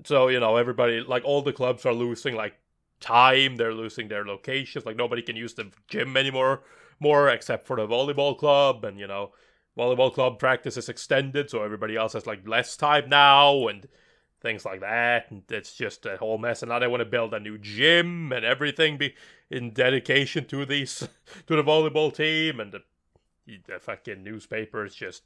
So, everybody, like, all the clubs are losing, like, time, they're losing their locations, like, nobody can use the gym anymore, except for the volleyball club, and, volleyball club practice is extended, so everybody else has, like, less time now, and things like that, and it's just a whole mess, and now they want to build a new gym, and everything be in dedication to the volleyball team, and the fucking newspaper is just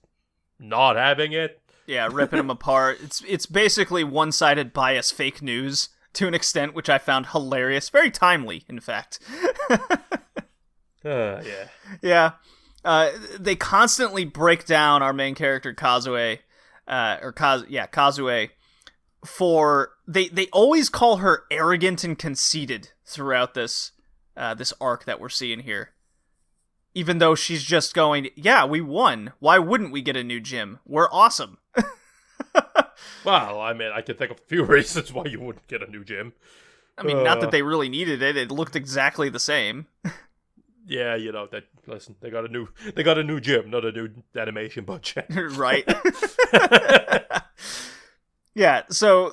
not having it. Yeah, ripping them apart. It's basically one-sided bias fake news to an extent, which I found hilarious. Very timely, in fact. Yeah. Yeah. They constantly break down our main character, Kazuo. Kazuo. They always call her arrogant and conceited throughout this arc that we're seeing here. Even though she's just going, yeah, we won. Why wouldn't we get a new gym? We're awesome. Well, I mean, I can think of a few reasons why you wouldn't get a new gym. I mean, not that they really needed it. It looked exactly the same. Yeah, listen, they got a new gym, not a new animation budget. Right. Yeah, so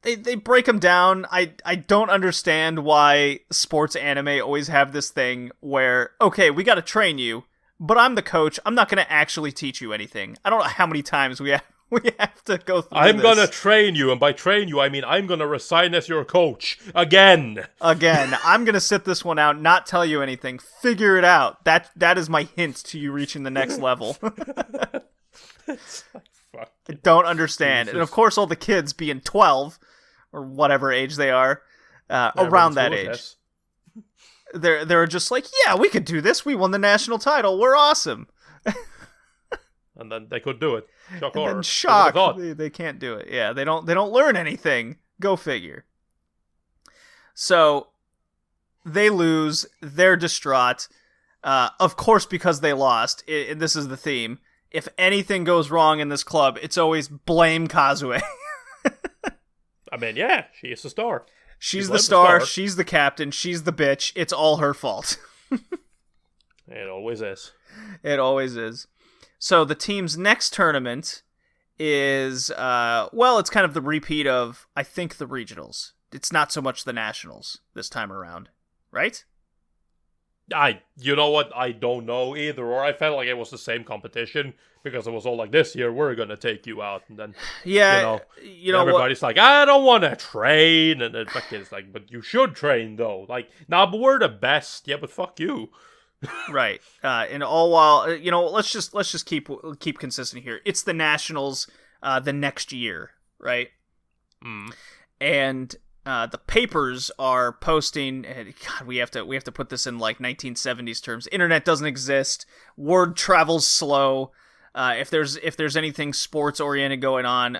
they break them down. I don't understand why sports anime always have this thing where, okay, we got to train you, but I'm the coach. I'm not going to actually teach you anything. I don't know how many times we have to go through I'm this. going to train you, and by train you, I mean I'm going to resign as your coach. Again. I'm going to sit this one out, not tell you anything. Figure it out. That is my hint to you reaching the next level. I don't understand. Jesus. And of course, all the kids being 12, or whatever age they are, around that age. They're just like, yeah, we could do this. We won the national title. We're awesome. And then they could do it. Shock And horror. then shock, they can't do it. Yeah, they don't learn anything. Go figure. So they lose. They're distraught. Of course, because they lost. And this is the theme. If anything goes wrong in this club, it's always blame Kazuo. I mean, yeah, she is the star. She's the star. She's the captain. She's the bitch. It's all her fault. It always is. It always is. So the team's next tournament is, it's kind of the repeat of, I think, the regionals. It's not so much the nationals this time around, right? You know what? I don't know either. Or I felt like it was the same competition because it was all like, this year we're gonna take you out, and then everybody's like, I don't want to train, and then it's like, but you should train though. Like, but we're the best. Yeah, but fuck you. Right. And all while let's just keep consistent here. It's the nationals the next year, right? And the papers are posting, and God, we have to put this in like 1970s terms. Internet doesn't exist. Word travels slow. If there's anything sports oriented going on,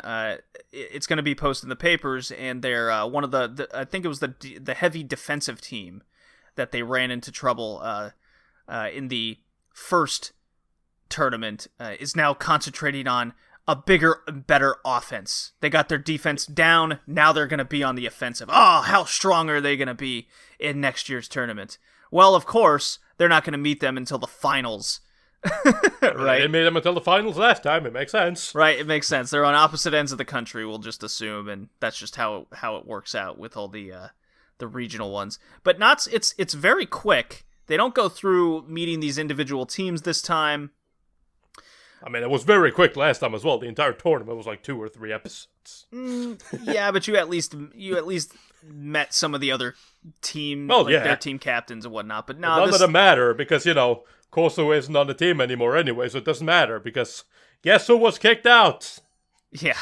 it's going to be posted in the papers. And they're one of the I think it was the heavy defensive team that they ran into trouble in the first tournament is now concentrating on a bigger and better offense. They got their defense down. Now they're going to be on the offensive. Oh, how strong are they going to be in next year's tournament? Well, of course, they're not going to meet them until the finals Right? They made them until the finals last time. It makes sense. Right, it makes sense. They're on opposite ends of the country, we'll just assume, and that's just how it works out with all the regional ones. But it's very quick. They don't go through meeting these individual teams this time. I mean, it was very quick last time as well. The entire tournament was like 2 or 3 episodes. Yeah, but you at least met some of the other team, their team captains and whatnot. But no, none of them matter because Kazuo isn't on the team anymore anyway, so it doesn't matter because guess who was kicked out? Yeah,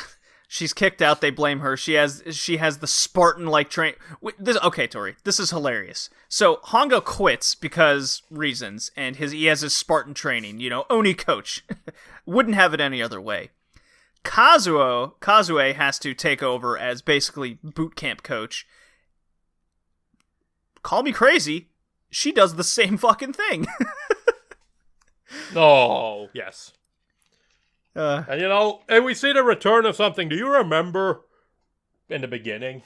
she's kicked out. They blame her. She has the Spartan-like train. Okay, Tori, this is hilarious. So Hongo quits because reasons, and he has his Spartan training. Oni coach. Wouldn't have it any other way. Kazuo has to take over as basically boot camp coach. Call me crazy. She does the same fucking thing. Oh, yes. And we see the return of something. Do you remember in the beginning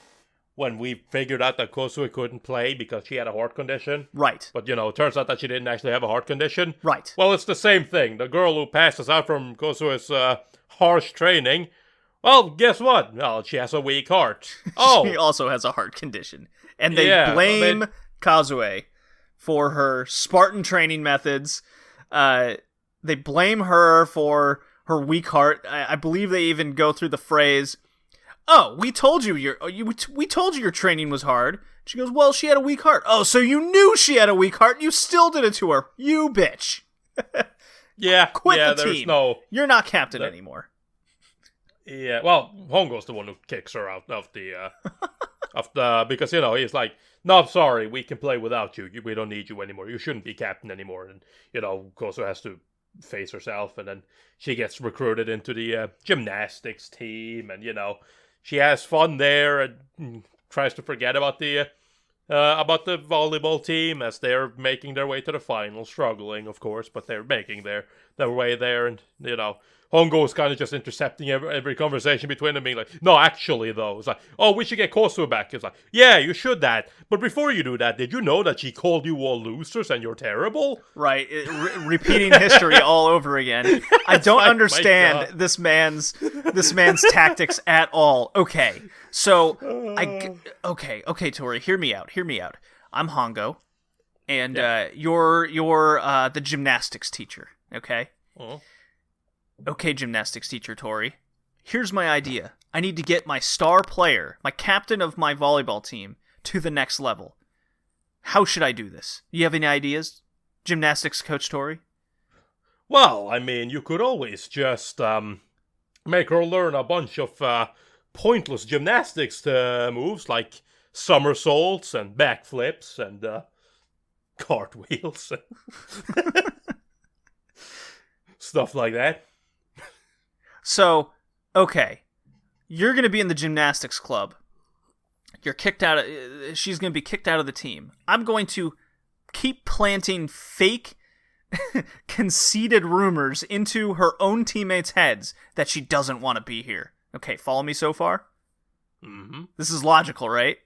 when we figured out that Kazuo couldn't play because she had a heart condition? Right. But, it turns out that she didn't actually have a heart condition. Right. Well, it's the same thing. The girl who passes out from Kazuo's harsh training, well, guess what? Well, she has a weak heart. Oh! She also has a heart condition. And they blame Kazuo for her Spartan training methods. They blame her for her weak heart. I believe they even go through the phrase, "Oh, we told you your training was hard." She goes, "Well, she had a weak heart." "Oh, so you knew she had a weak heart and you still did it to her. You bitch." Yeah. Quit the there's team. No... You're not captain anymore. Yeah, well, Hongo's the one who kicks her out of the because he's like, "No, I'm sorry, we can play without you. We don't need you anymore. You shouldn't be captain anymore." And Kazuo has to face herself, and then she gets recruited into the gymnastics team, and she has fun there and tries to forget about the volleyball team as they're making their way to the final, struggling, of course, but they're making their way there, and Hongo is kind of just intercepting every conversation between them, being like, "No, actually, though." It's like, "Oh, we should get Kazuo back." It's like, "Yeah, you should that. But before you do that, did you know that she called you all losers and you're terrible?" Right. Repeating history all over again. I don't understand this man's tactics at all. Okay. So, okay, Tori, hear me out. I'm Hongo, and you're the gymnastics teacher, okay? Uh-huh. Okay, gymnastics teacher Tori, here's my idea. I need to get my star player, my captain of my volleyball team, to the next level. How should I do this? You have any ideas, gymnastics coach Tori? Well, I mean, you could always just make her learn a bunch of pointless gymnastics moves like somersaults and backflips and cartwheels. Stuff like that. So, okay, you're going to be in the gymnastics club. You're kicked out. She's going to be kicked out of the team. I'm going to keep planting fake, conceited rumors into her own teammates' heads that she doesn't want to be here. Okay, follow me so far? Mm-hmm. This is logical, right?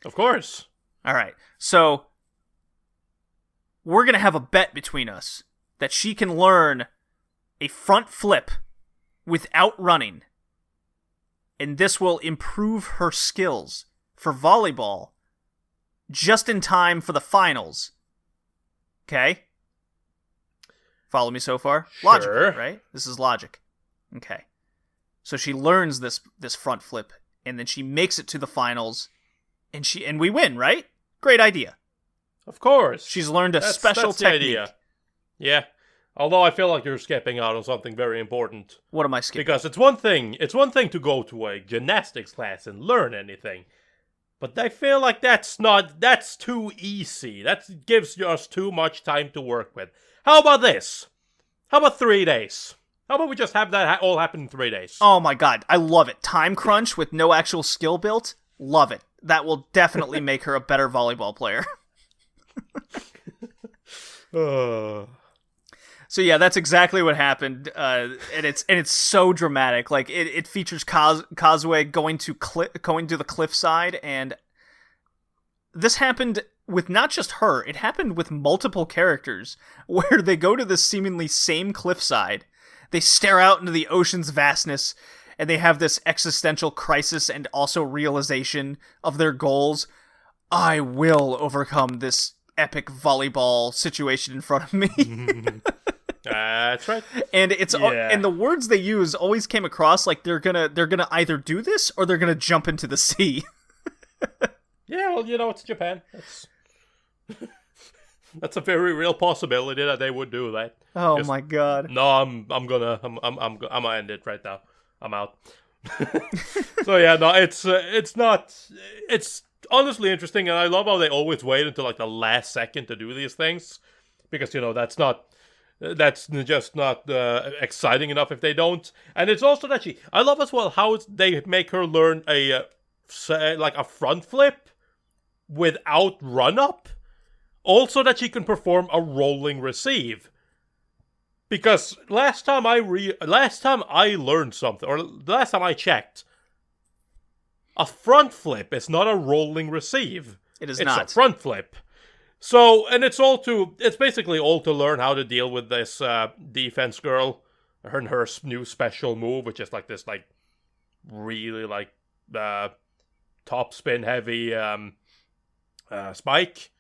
Of course. All right, so we're going to have a bet between us that she can learn a front flip without running, and this will improve her skills for volleyball just in time for the finals. Okay? Follow me so far? Sure. Logical, right? This is logic. Okay. So she learns this front flip, and then she makes it to the finals, and we win, right? Great idea. Of course. She's learned a special technique. Idea. Yeah. Although I feel like you're skipping out on something very important. What am I skipping? Because it's one thing to go to a gymnastics class and learn anything. But I feel like that's too easy. That gives us too much time to work with. How about this? How about 3 days? How about we just have that all happen in 3 days? Oh my god, I love it. Time crunch with no actual skill built? Love it. That will definitely make her a better volleyball player. So yeah, that's exactly what happened, and it's so dramatic. Like it features Kazuo going to the cliffside, and this happened with not just her, it happened with multiple characters, where they go to the seemingly same cliffside, they stare out into the ocean's vastness, and they have this existential crisis and also realization of their goals. I will overcome this epic volleyball situation in front of me. That's right. And it's and the words they use always came across like they're gonna either do this or they're gonna jump into the sea. Yeah, well, it's Japan. That's a very real possibility that they would do that. Oh my god. No, I'm gonna end it right now. I'm out. So yeah, no, it's honestly interesting, and I love how they always wait until like the last second to do these things, because that's just not exciting enough if they don't. And it's also that I love as well how they make her learn a front flip without run up, also that she can perform a rolling receive. Because last time I learned something, or the last time I checked, a front flip is not a rolling receive. It's not. It's a front flip. So, and it's basically all to learn how to deal with this defense girl, her new special move, which is like this, like, really, like, top spin heavy spike,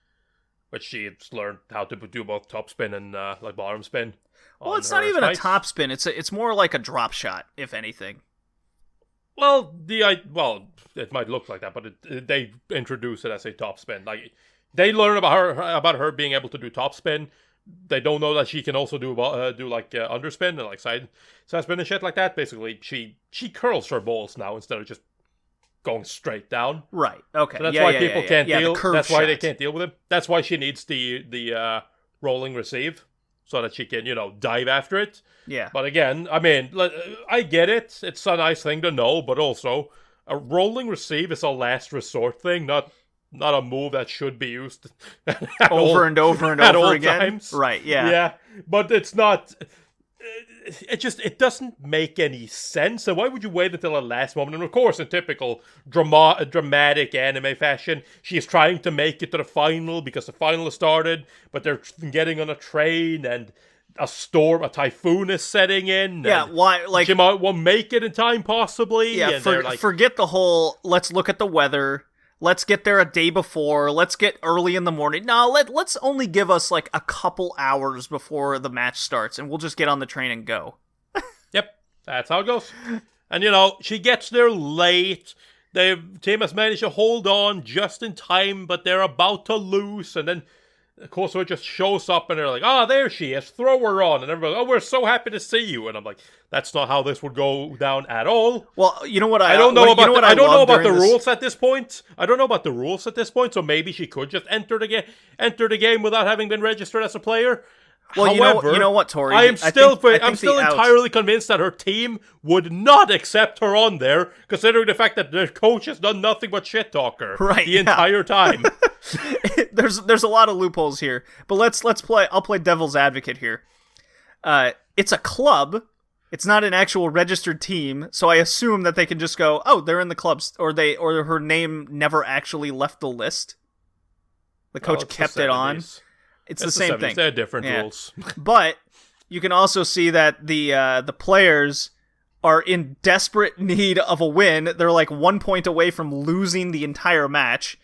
which she's learned how to do both top spin and, like, bottom spin. Well, it's not even a top spin. It's more like a drop shot, if anything. Well, it might look like that, but they introduce it as a top spin. Like, they learn about her being able to do top spin. They don't know that she can also do underspin and like side spin and shit like that. Basically, she curls her balls now instead of just going straight down. Right. Okay. So that's why people can't deal. That's why they shot. can't deal with it. That's why she needs the rolling receive, so that she can, dive after it. Yeah. But again, I mean, I get it. It's a nice thing to know, but also a rolling receive is a last resort thing, not a move that should be used over and over again. Times. Right. Yeah. Yeah. But it's not. It doesn't make any sense. And why would you wait until the last moment? And of course, in typical dramatic anime fashion, she's trying to make it to the final because the final has started, but they're getting on a train and a typhoon is setting in. Yeah, why? Like, she won't make it in time, possibly. Yeah, and forget the whole. Let's look at the weather. Let's get there a day before. Let's get early in the morning. No, let's only give us like a couple hours before the match starts, and we'll just get on the train and go. Yep, that's how it goes. And she gets there late. The team has managed to hold on just in time, but they're about to lose, and then Kazuo just shows up, and they're like, there she is, throw her on. And everybody's we're so happy to see you. And I'm like, that's not how this would go down at all. Well, you know what I don't know about the rules at this point. I don't know about the rules at this point, so maybe she could just enter the game without having been registered as a player. Well, however, you know what, Tori? I'm still entirely convinced that her team would not accept her on there, considering the fact that their coach has done nothing but shit talk her the entire time. There's a lot of loopholes here, but let's play. I'll play devil's advocate here. It's a club. It's not an actual registered team, so I assume that they can just go, they're in the clubs, or her name never actually left the list. The coach kept it on. It's the same thing. They have different rules. But you can also see that the players are in desperate need of a win. They're like 1 point away from losing the entire match.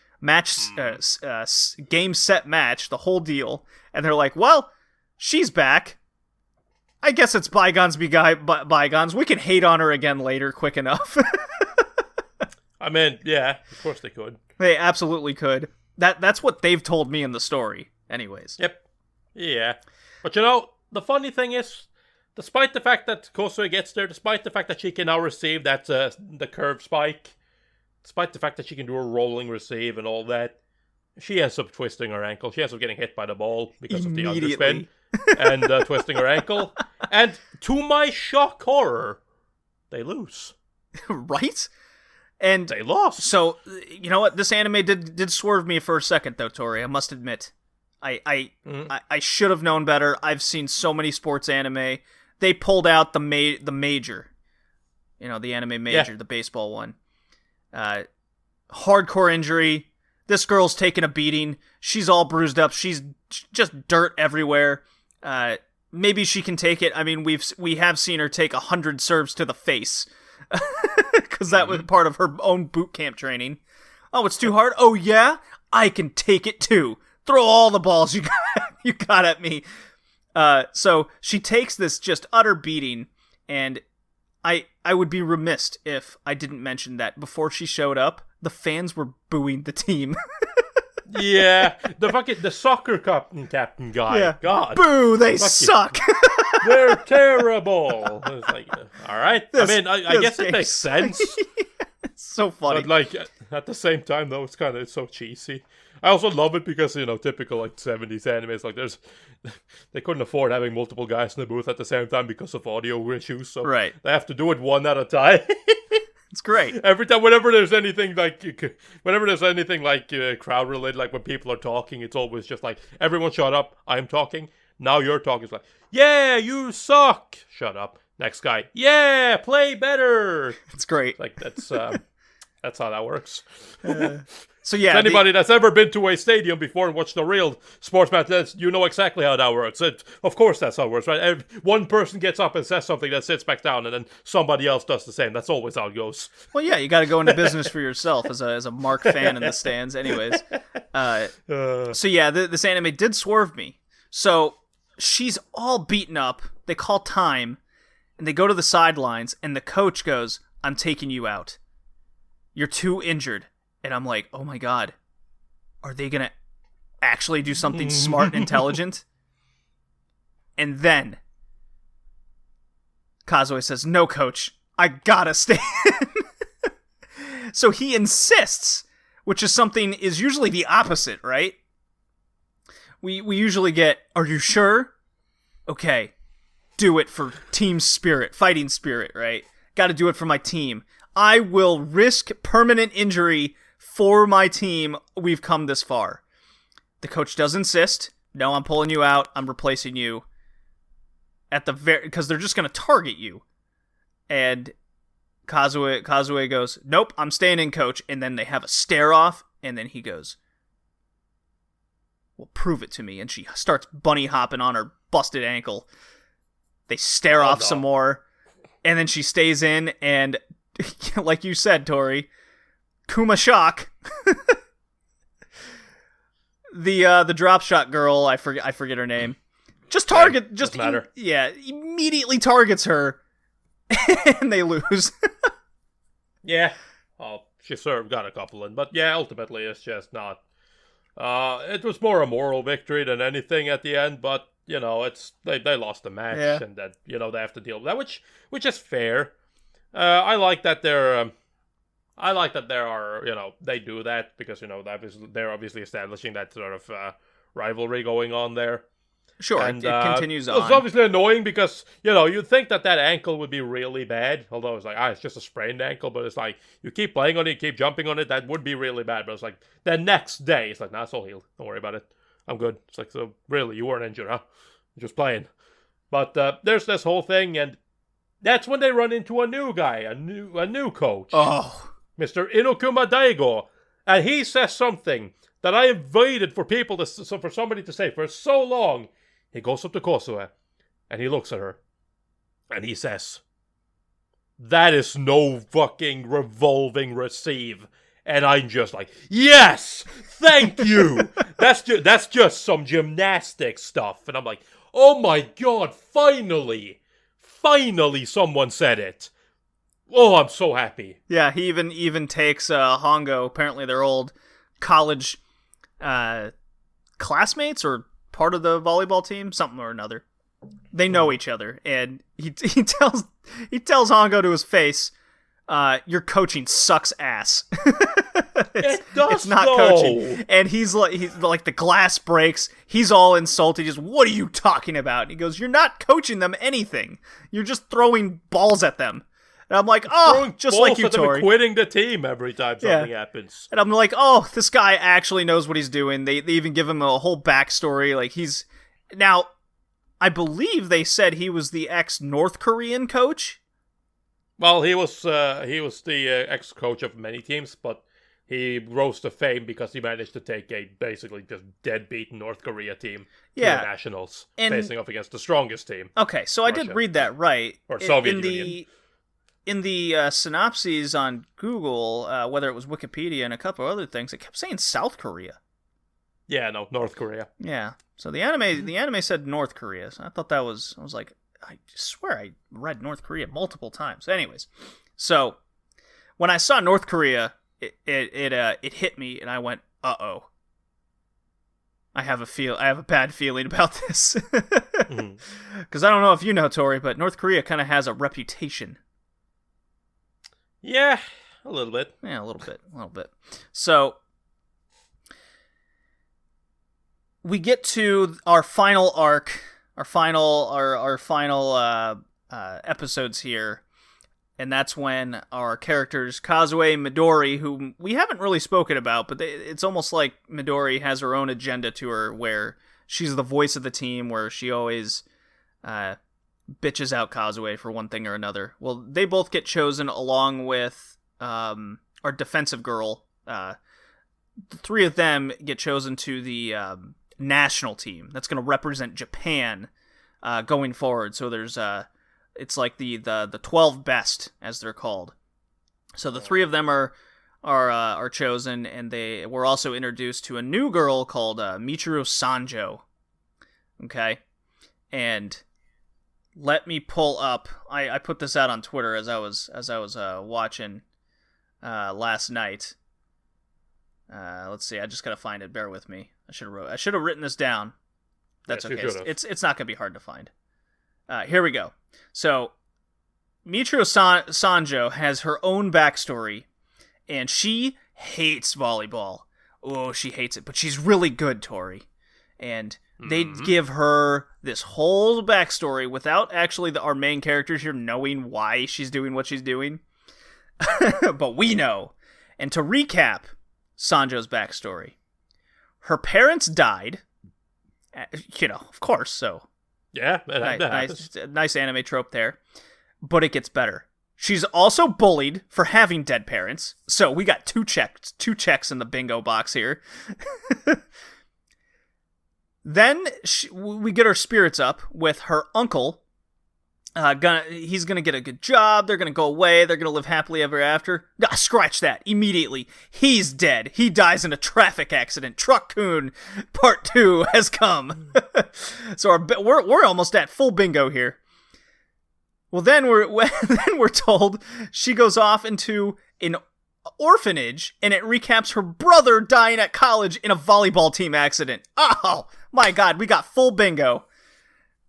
Game, set, match, the whole deal. And they're like, well, she's back. I guess it's bygones be bygones. We can hate on her again later quick enough. I mean, yeah, of course they could. They absolutely could. That's what they've told me in the story. Anyways. Yep. Yeah. But the funny thing is, despite the fact that Kazuo gets there, despite the fact that she can now receive that the curve spike, despite the fact that she can do a rolling receive and all that, she ends up twisting her ankle. She ends up getting hit by the ball because of the underspin and twisting her ankle. And to my shock horror, they lose. Right? And they lost. So, you know what? This anime did swerve me for a second, though, Tori. I must admit. I should have known better. I've seen so many sports anime. They pulled out the major. The anime major, the baseball one. Hardcore injury. this girl's taking a beating. She's all bruised up. She's just dirt everywhere. Maybe she can take it. I mean, we have seen her take 100 serves to the face because that was part of her own boot camp training. Oh, it's too hard? Oh, yeah? I can take it, too. Throw all the balls you got at me. So she takes this just utter beating, and I would be remiss if I didn't mention that before she showed up, the fans were booing the team. Yeah, the soccer captain guy. Yeah. God. Boo, they suck. They're terrible. It's like, all right. I guess it makes sense. It's so funny. But like at the same time though, it's so cheesy. I also love it because, typical like 70s animes, like they couldn't afford having multiple guys in the booth at the same time because of audio issues, so right. They have to do it one at a time. It's great. Every time, whenever there's anything like crowd related, like when people are talking, it's always just like, everyone shut up, I'm talking, now you're talking. It's like, yeah, you suck, shut up. Next guy, yeah, play better. It's great. Like that's how that works. So yeah, anybody that's ever been to a stadium before and watched a real sports match, you know exactly how that works. Of course that's how it works, right? One person gets up and says something, that sits back down, and then somebody else does the same. That's always how it goes. Well, yeah, you got to go into business for yourself as a Mark fan in the stands anyways. So yeah, this anime did swerve me. So she's all beaten up. They call time, and they go to the sidelines, and the coach goes, I'm taking you out. You're too injured. And I'm like, oh my god, are they going to actually do something smart and intelligent? And then Kazuo says, no, coach, I gotta stay in. So he insists, which is usually the opposite, right? We usually get, are you sure? Okay, do it for team spirit, fighting spirit, right? Gotta do it for my team. I will risk permanent injury for my team. We've come this far. The coach does insist. No, I'm pulling you out. I'm replacing you. Because they're just going to target you. And Kazuo goes, nope, I'm staying in, coach. And then they have a stare off. And then he goes, well, prove it to me. And she starts bunny hopping on her busted ankle. They stare off some more. And then she stays in. And like you said, Tori, Kuma shock. The drop shot girl, I forget her name. Just matter. Immediately targets her, and they lose. Yeah, she sort of got a couple in, but yeah, ultimately it's just not. It was more a moral victory than anything at the end, but it's they lost the match, and that they have to deal with that, which is fair. I like that there are, they do that because, they're obviously establishing that sort of rivalry going on there. Sure, and it continues on. It's obviously annoying because, you'd think that ankle would be really bad, although it's like, it's just a sprained ankle, but it's like, you keep playing on it, you keep jumping on it, that would be really bad, but it's like, the next day, it's like, nah, it's all healed, don't worry about it, I'm good. It's like, so really, you weren't injured, huh? You're just playing. But there's this whole thing, and that's when they run into a new guy, a new coach. Oh. Mr. Inokuma Daigo. And he says something that I have waited for for somebody to say for so long. He goes up to Kazuo, and he looks at her, and he says, that is no fucking revolving receive. And I'm just like, yes! Thank you! That's just some gymnastic stuff. And I'm like, oh my god, finally! Finally someone said it. Oh, I'm so happy. Yeah, he even takes Hongo, apparently they're old college classmates or part of the volleyball team, something or another. They know each other, and he tells Hongo to his face, your coaching sucks ass. It's not coaching. And he's like the glass breaks. He's all insulted. He's just, what are you talking about? And he goes, you're not coaching them anything. You're just throwing balls at them. And I'm like, oh, just like you, Tori. Quitting the team every time something happens. And I'm like, oh, this guy actually knows what he's doing. They even give him a whole backstory. Like now, I believe they said he was the ex-North Korean coach. Well, he was the ex-coach of many teams, but He rose to fame because he managed to take a basically just dead-beaten North Korea team to Yeah. the nationals, And- facing off against the strongest team. Okay, so I did Russia. read that right. Or Soviet in Union. In the synopses on Google, whether it was Wikipedia and a couple other things, it kept saying South Korea. Yeah, no, North Korea. Yeah. So the anime said North Korea. So I thought I was like, I swear I read North Korea multiple times. Anyways, so when I saw North Korea, it hit me, and I went, uh-oh. I have a bad feeling about this. Because I don't know if you know, Tori, but North Korea kind of has a reputation. Yeah, a little bit. Yeah, a little bit. So we get to our final arc, our final episodes here, and that's when our characters Kazuo and Midori, whom we haven't really spoken about, but it's almost like Midori has her own agenda to her, where she's the voice of the team, where she always bitches out Kazuo for one thing or another. Well, they both get chosen along with our defensive girl. The three of them get chosen to the national team that's going to represent Japan going forward. So there's it's like the 12 best, as they're called. So the three of them are chosen, and they were also introduced to a new girl called Michiru Sanjo. Okay, and let me pull up. I put this out on Twitter as I was watching last night. Let's see. I just gotta find it. Bear with me. I should have written this down. That's Yes, you okay. should've. It's not gonna be hard to find. Here we go. So Michiru Sanjo has her own backstory, and she hates volleyball. Oh, she hates it, but she's really good, Tori. And they give her this whole backstory without actually our main characters here knowing why she's doing what she's doing. But we know. And to recap Sanjo's backstory, her parents died. Of course, so Yeah, that happens. nice anime trope there. But it gets better. She's also bullied for having dead parents. So we got two checks in the bingo box here. Then we get her spirits up with her uncle. He's gonna get a good job. They're gonna go away. They're gonna live happily ever after. Scratch that immediately. He's dead. He dies in a traffic accident. Truck-kun Part 2 has come. So we're almost at full bingo here. Well, then we're told she goes off into an orphanage, and it recaps her brother dying at college in a volleyball team accident. Oh my god, we got full bingo.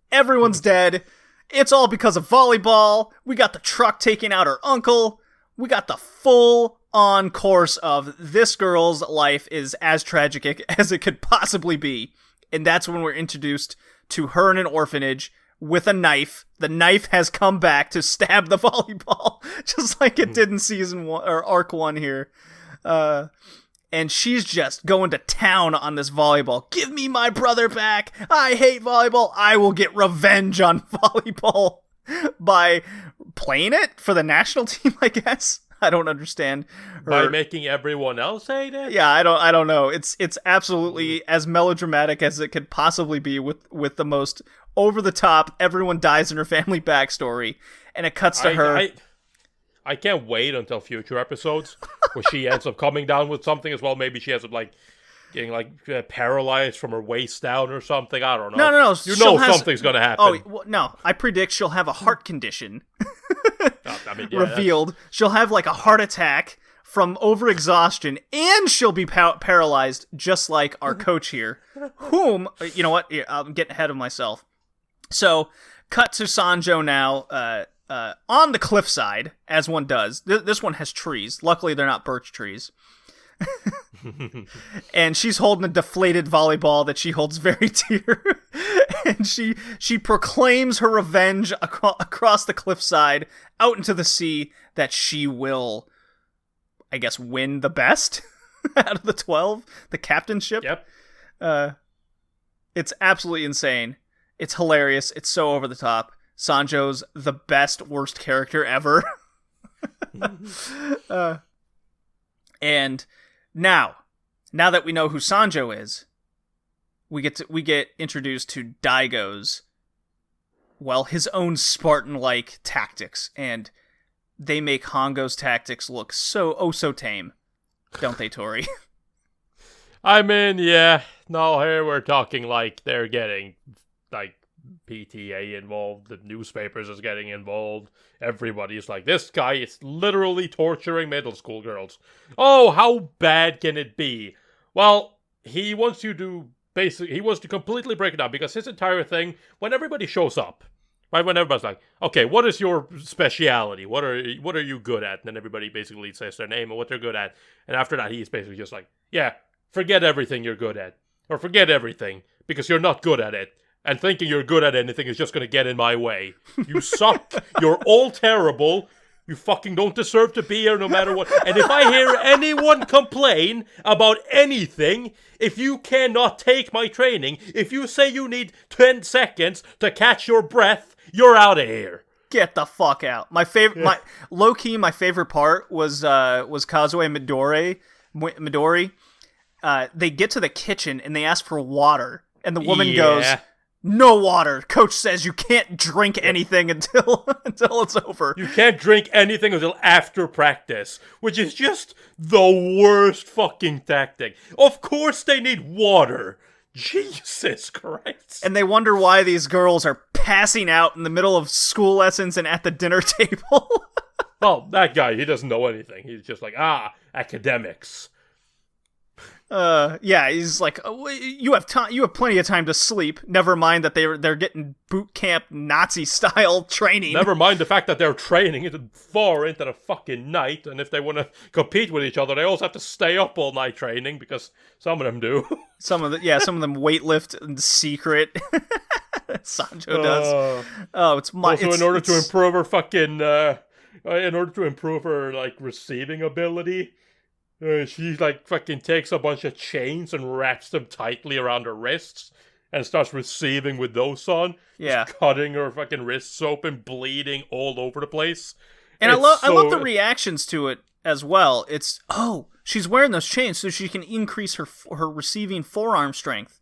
Everyone's dead. It's all because of volleyball. We got the truck taking out her uncle. We got the full-on course of this girl's life is as tragic as it could possibly be. And that's when we're introduced to her in an orphanage with a knife. The knife has come back to stab the volleyball, just like it did in season 1 or arc 1 here. And she's just going to town on this volleyball. Give me my brother back. I hate volleyball. I will get revenge on volleyball by playing it for the national team, I guess. I don't understand her. By making everyone else hate it? Yeah, I don't know. It's absolutely as melodramatic as it could possibly be with the most over the top, everyone dies in her family backstory, and it cuts to her. I can't wait until future episodes where she ends up coming down with something as well. Maybe she ends up getting paralyzed from her waist down or something. I don't know. No. You know something's gonna happen. Oh no! I predict she'll have a heart condition. Revealed. She'll have like a heart attack from overexhaustion, and she'll be paralyzed, just like our coach here. Whom, you know what? I'm getting ahead of myself. So, cut to Sanjo now, on the cliffside, as one does. This one has trees. Luckily, they're not birch trees. And she's holding a deflated volleyball that she holds very dear. And she proclaims her revenge across the cliffside out into the sea that she will, I guess, win the best out of the 12, the captainship. Yep. It's absolutely insane. It's hilarious. It's so over the top. Sanjo's the best, worst character ever. And Now that we know who Sanjo is, we get introduced to Daigo's, well, his own Spartan-like tactics, and they make Hongo's tactics look so tame, don't they, Tori? I mean, yeah. No, here we're talking like they're getting like PTA involved, the newspapers is getting involved. Everybody's like, this guy is literally torturing middle school girls. Oh, how bad can it be? Well, he wants to completely break it down, because his entire thing, when everybody shows up, right, when everybody's like, okay, what is your speciality? What are you good at? And then everybody basically says their name and what they're good at. And after that, he's basically just like, yeah, forget everything you're good at. Or forget everything, because you're not good at it. And thinking you're good at anything is just going to get in my way. You suck. You're all terrible. You fucking don't deserve to be here no matter what. And if I hear anyone complain about anything, if you cannot take my training, if you say you need 10 seconds to catch your breath, you're out of here. Get the fuck out. My low-key, my favorite part was Kazuo and Midori. They get to the kitchen and they ask for water, and the woman goes, "No water. Coach says you can't drink anything until it's over. You can't drink anything until after practice," which is just the worst fucking tactic. Of course they need water. Jesus Christ. And they wonder why these girls are passing out in the middle of school lessons and at the dinner table. Well, that guy, he doesn't know anything. He's just like, academics. Yeah, he's like, oh, you have time. You have plenty of time to sleep. Never mind that they're getting boot camp Nazi style training. Never mind the fact that they're training into far into the fucking night, and if they want to compete with each other, they also have to stay up all night training, because some of them do. Some of them weightlift in secret. Sanjo does. It's my. Also, in order to improve her fucking, like receiving ability. She, like, fucking takes a bunch of chains and wraps them tightly around her wrists and starts receiving with those on. Yeah. Just cutting her fucking wrists open, bleeding all over the place. And I love the reactions to it as well. It's, she's wearing those chains so she can increase her receiving forearm strength.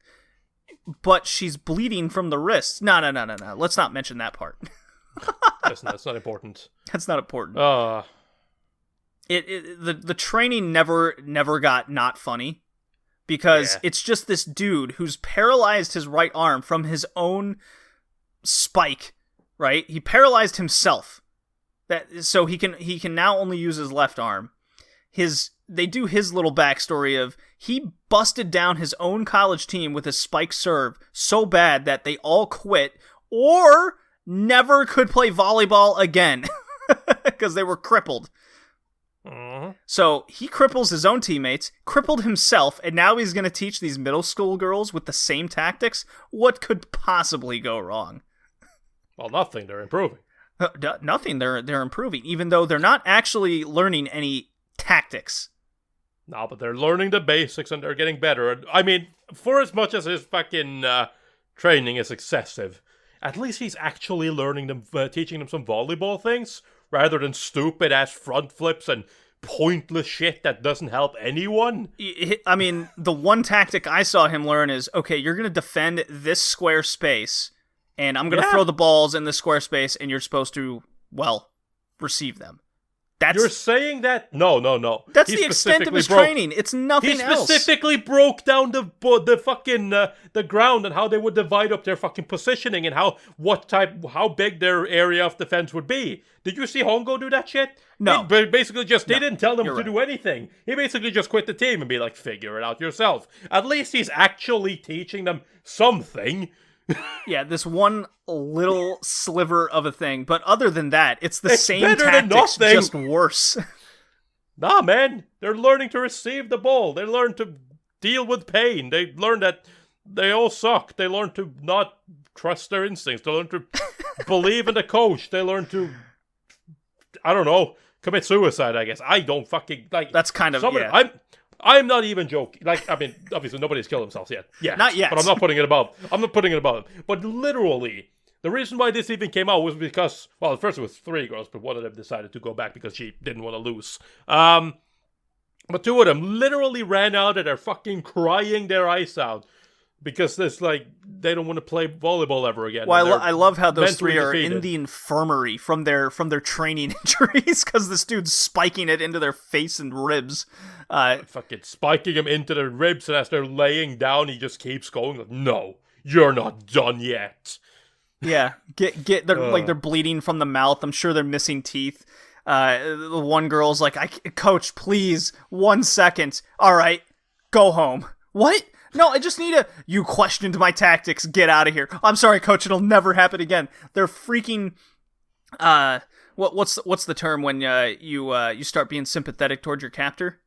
But she's bleeding from the wrists. No. Let's not mention that part. That's not important. That's not important. The training never got not funny, because it's just this dude who's paralyzed his right arm from his own spike, right? He paralyzed himself, so he can now only use his left arm. They do his little backstory of he busted down his own college team with his spike serve so bad that they all quit or never could play volleyball again because they were crippled. So he cripples his own teammates, crippled himself, and now he's going to teach these middle school girls with the same tactics? What could possibly go wrong? Well, nothing. They're improving. Nothing. They're improving, even though they're not actually learning any tactics. No, but they're learning the basics and they're getting better. I mean, for as much as his fucking training is excessive, at least he's actually learning them, teaching them some volleyball things, rather than stupid-ass front flips and pointless shit that doesn't help anyone. I mean, the one tactic I saw him learn is, okay, you're going to defend this square space, and I'm going to throw the balls in the square space, and you're supposed to, receive them. You're saying that? No. That's the extent of his training. It's nothing else. He specifically broke down the fucking the ground and how they would divide up their fucking positioning and how big their area of defense would be. Did you see Hongo do that shit? No. He basically just didn't tell them to do anything. He basically just quit the team and be like, figure it out yourself. At least he's actually teaching them something. Yeah, this one little sliver of a thing. But other than that, it's the same tactics, just worse. Nah, man. They're learning to receive the ball. They learn to deal with pain. They learn that they all suck. They learn to not trust their instincts. They learn to believe in the coach. They learn to, I don't know, commit suicide, I guess. I don't fucking, like... That's kind of, I'm not even joking. Like, I mean, obviously nobody's killed themselves yet. Yeah. Not yet. But I'm not putting it above them. But literally, the reason why this even came out was because, at first it was 3 girls, but one of them decided to go back because she didn't want to lose. But two of them literally ran out and they're fucking crying their eyes out. Because there's they don't want to play volleyball ever again. Well, I love how those three are defeated. in the infirmary from their training injuries because this dude's spiking it into their face and ribs. Fucking spiking him into their ribs, and as they're laying down, he just keeps going. Like, no, you're not done yet. Yeah, they're bleeding from the mouth. I'm sure they're missing teeth. The one girl's like, Coach, please, 1 second. All right, go home. What? No, I just need you questioned my tactics. Get out of here. I'm sorry, Coach. It'll never happen again. They're freaking. What's the term when you start being sympathetic towards your captor?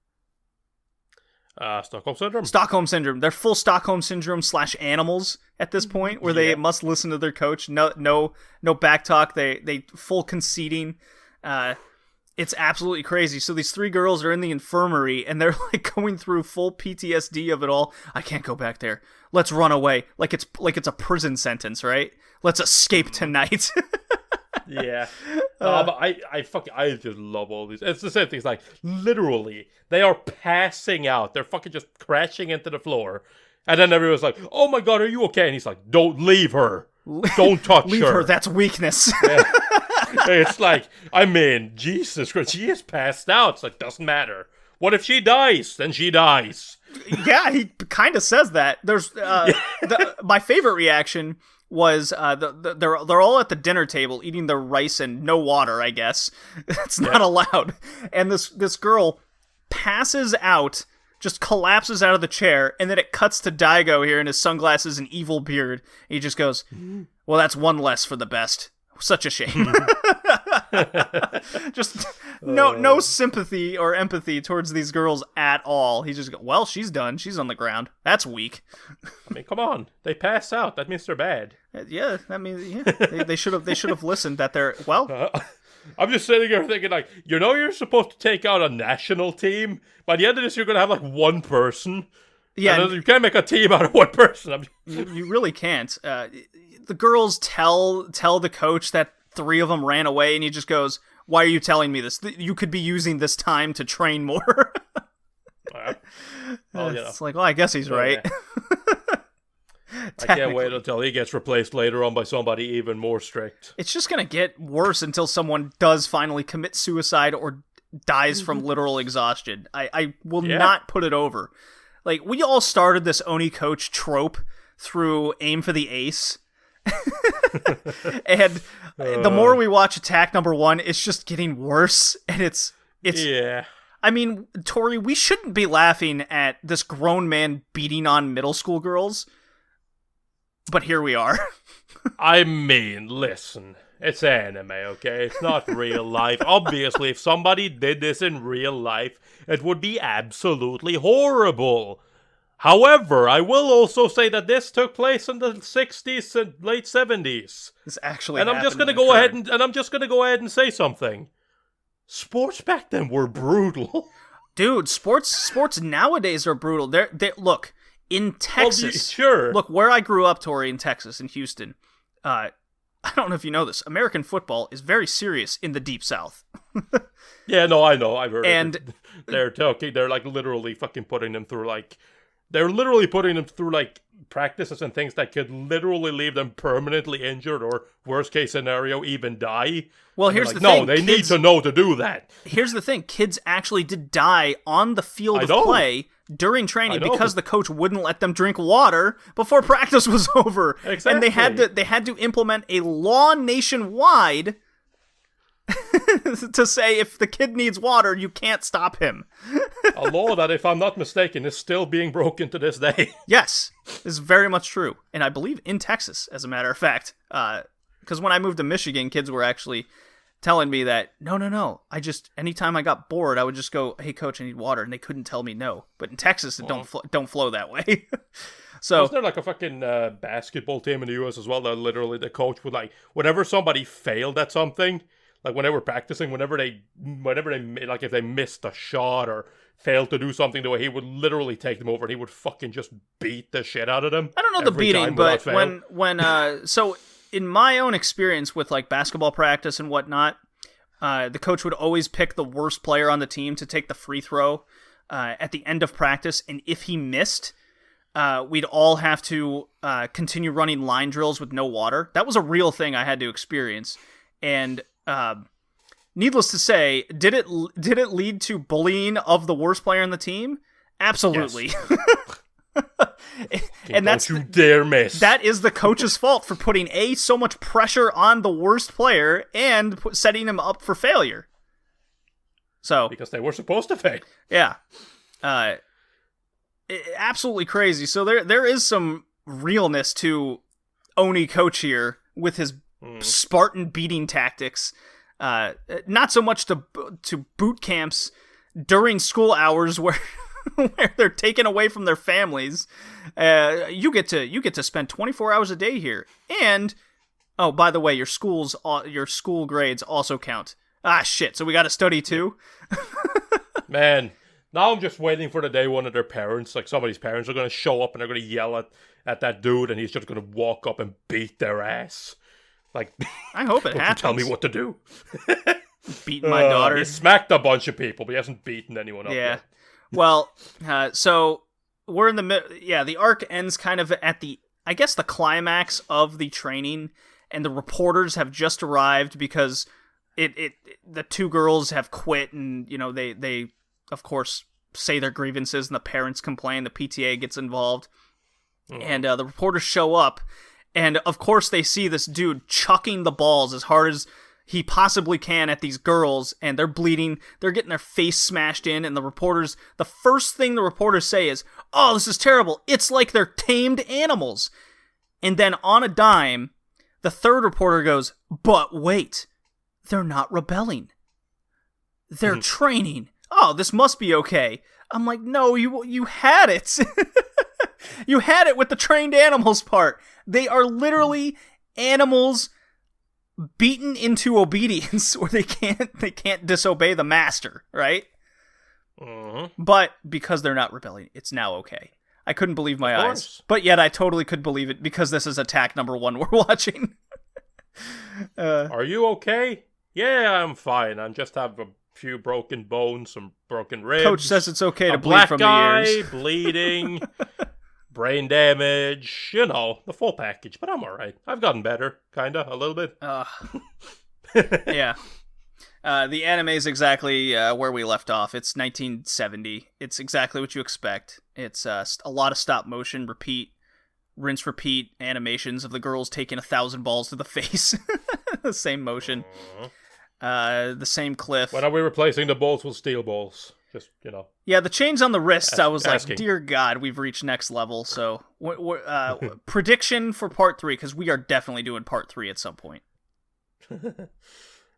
Stockholm Syndrome. Stockholm Syndrome. They're full Stockholm Syndrome / animals at this point, where they must listen to their coach. No back talk. They full conceding. It's absolutely crazy. So these three girls are in the infirmary, and they're going through full PTSD of it all. I can't go back there. Let's run away. Like it's a prison sentence, right? Let's escape tonight. Yeah. But I just love all these. It's the same thing. It's like, literally, they are passing out. They're fucking just crashing into the floor. And then everyone's like, oh my god, are you okay? And he's like, don't leave her. Don't touch Leave her. That's weakness. Yeah. It's like, I mean, Jesus Christ, she is passed out. It's like, doesn't matter. What if she dies? Then she dies. Yeah, he kind of says that. There's my favorite reaction was they're all at the dinner table eating their rice and no water, I guess. It's not allowed. And this girl passes out, just collapses out of the chair, and then it cuts to Daigo here in his sunglasses and evil beard. He just goes, well, that's one less for the best. Such a shame. Just no sympathy or empathy towards these girls at all. He just goes, well, she's done. She's on the ground. That's weak. I mean, come on. They pass out. That means they're bad. Yeah, that means they should have listened that they're I'm just sitting here thinking, like, you're supposed to take out a national team. By the end of this, you're going to have, one person. Yeah. And you can't make a team out of one person. You really can't. The girls tell the coach that 3 of them ran away, and he just goes, why are you telling me this? You could be using this time to train more. It's like, well, I guess he's right. I can't wait until he gets replaced later on by somebody even more strict. It's just going to get worse until someone does finally commit suicide or dies from literal exhaustion. I will not put it over. Like, we all started this Oni coach trope through Aim for the Ace. And the more we watch Attack number 1, it's just getting worse. And it's yeah. I mean, Tori, we shouldn't be laughing at this grown man beating on middle school girls. But here we are. I mean, listen. It's anime, okay? It's not real life. Obviously, if somebody did this in real life, it would be absolutely horrible. However, I will also say that this took place in the 60s and late 70s. This actually and I'm just going to go ahead and say something. Sports back then were brutal. Dude, sports nowadays are brutal. They look, in Texas. Well, sure. Look, where I grew up, Tori, in Texas, in Houston. I don't know if you know this. American football is very serious in the Deep South. Yeah, no, I know. I've heard and it. They're like literally fucking putting them through like practices and things that could literally leave them permanently injured or worst case scenario even die. Well, here's the thing. No, they need to know to do that. Here's the thing. Kids actually did die on the field of play during training because the coach wouldn't let them drink water before practice was over. Exactly. And they had to implement a law nationwide to say if the kid needs water, you can't stop him. A law that, if I'm not mistaken, is still being broken to this day. Yes, this is very much true. And I believe in Texas, as a matter of fact. Because when I moved to Michigan, kids were actually telling me that, no, anytime I got bored, I would just go, hey, coach, I need water. And they couldn't tell me no. But in Texas, it don't flow that way. So wasn't there like a fucking basketball team in the U.S. as well that literally the coach would, like, whenever somebody failed at something, like when they were practicing, whenever they like if they missed a shot or failed to do something the way, he would literally take them over and he would fucking just beat the shit out of them. I don't know the beating, but when so in my own experience with like basketball practice and whatnot, the coach would always pick the worst player on the team to take the free throw. at the end of practice, and if he missed, we'd all have to continue running line drills with no water. That was a real thing I had to experience, and needless to say, did it lead to bullying of the worst player on the team? Absolutely. Yes. And don't you dare miss. That is the coach's fault for putting so much pressure on the worst player and setting him up for failure. So because they were supposed to fail. Yeah. Absolutely crazy. So there is some realness to Oni coach here with his Spartan beating tactics. Not so much to boot camps during school hours where they're taken away from their families. You get to spend 24 hours a day here, and oh, by the way, your school grades also count. Ah, shit! So we got to study too. Man, now I'm just waiting for the day one of their parents, like somebody's parents, are going to show up and they're going to yell at that dude, and he's just going to walk up and beat their ass. Like, I hope it happens. Tell me what to do. Beating my daughter. He smacked a bunch of people, but he hasn't beaten anyone up yet. Well, so we're in the middle. Yeah, the arc ends kind of at the climax of the training, and the reporters have just arrived because the two girls have quit, and they of course say their grievances, and the parents complain. The PTA gets involved, and the reporters show up, and of course they see this dude chucking the balls as hard as he possibly can at these girls, and they're bleeding, they're getting their face smashed in, and the first thing the reporters say is, "Oh, this is terrible, it's like they're tamed animals." And then on a dime, the third reporter goes, "But wait, they're not rebelling. They're training. Oh, this must be okay." I'm like, no, you had it. You had it with the trained animals part. They are literally animals beaten into obedience, or they can't disobey the master, right? But because they're not rebelling, it's now okay. I couldn't believe my eyes, but yet I totally could believe it because this is attack number 1 we're watching. Are you okay? Yeah, I'm fine. I just have a few broken bones, some broken ribs. Coach says it's okay to bleed from the ears. Bleeding, brain damage, the full package. But I'm all right. I've gotten better, kinda, a little bit. Yeah. The anime is exactly where we left off. It's 1970. It's exactly what you expect. It's a lot of stop motion, rinse, repeat animations of the girls taking 1,000 balls to the face. The same motion. The same cliff. When are we replacing the balls with steel balls? Just, Yeah, the chains on the wrists, I was asking. like, dear God, we've reached next level. So, prediction for part 3, because we are definitely doing part 3 at some point.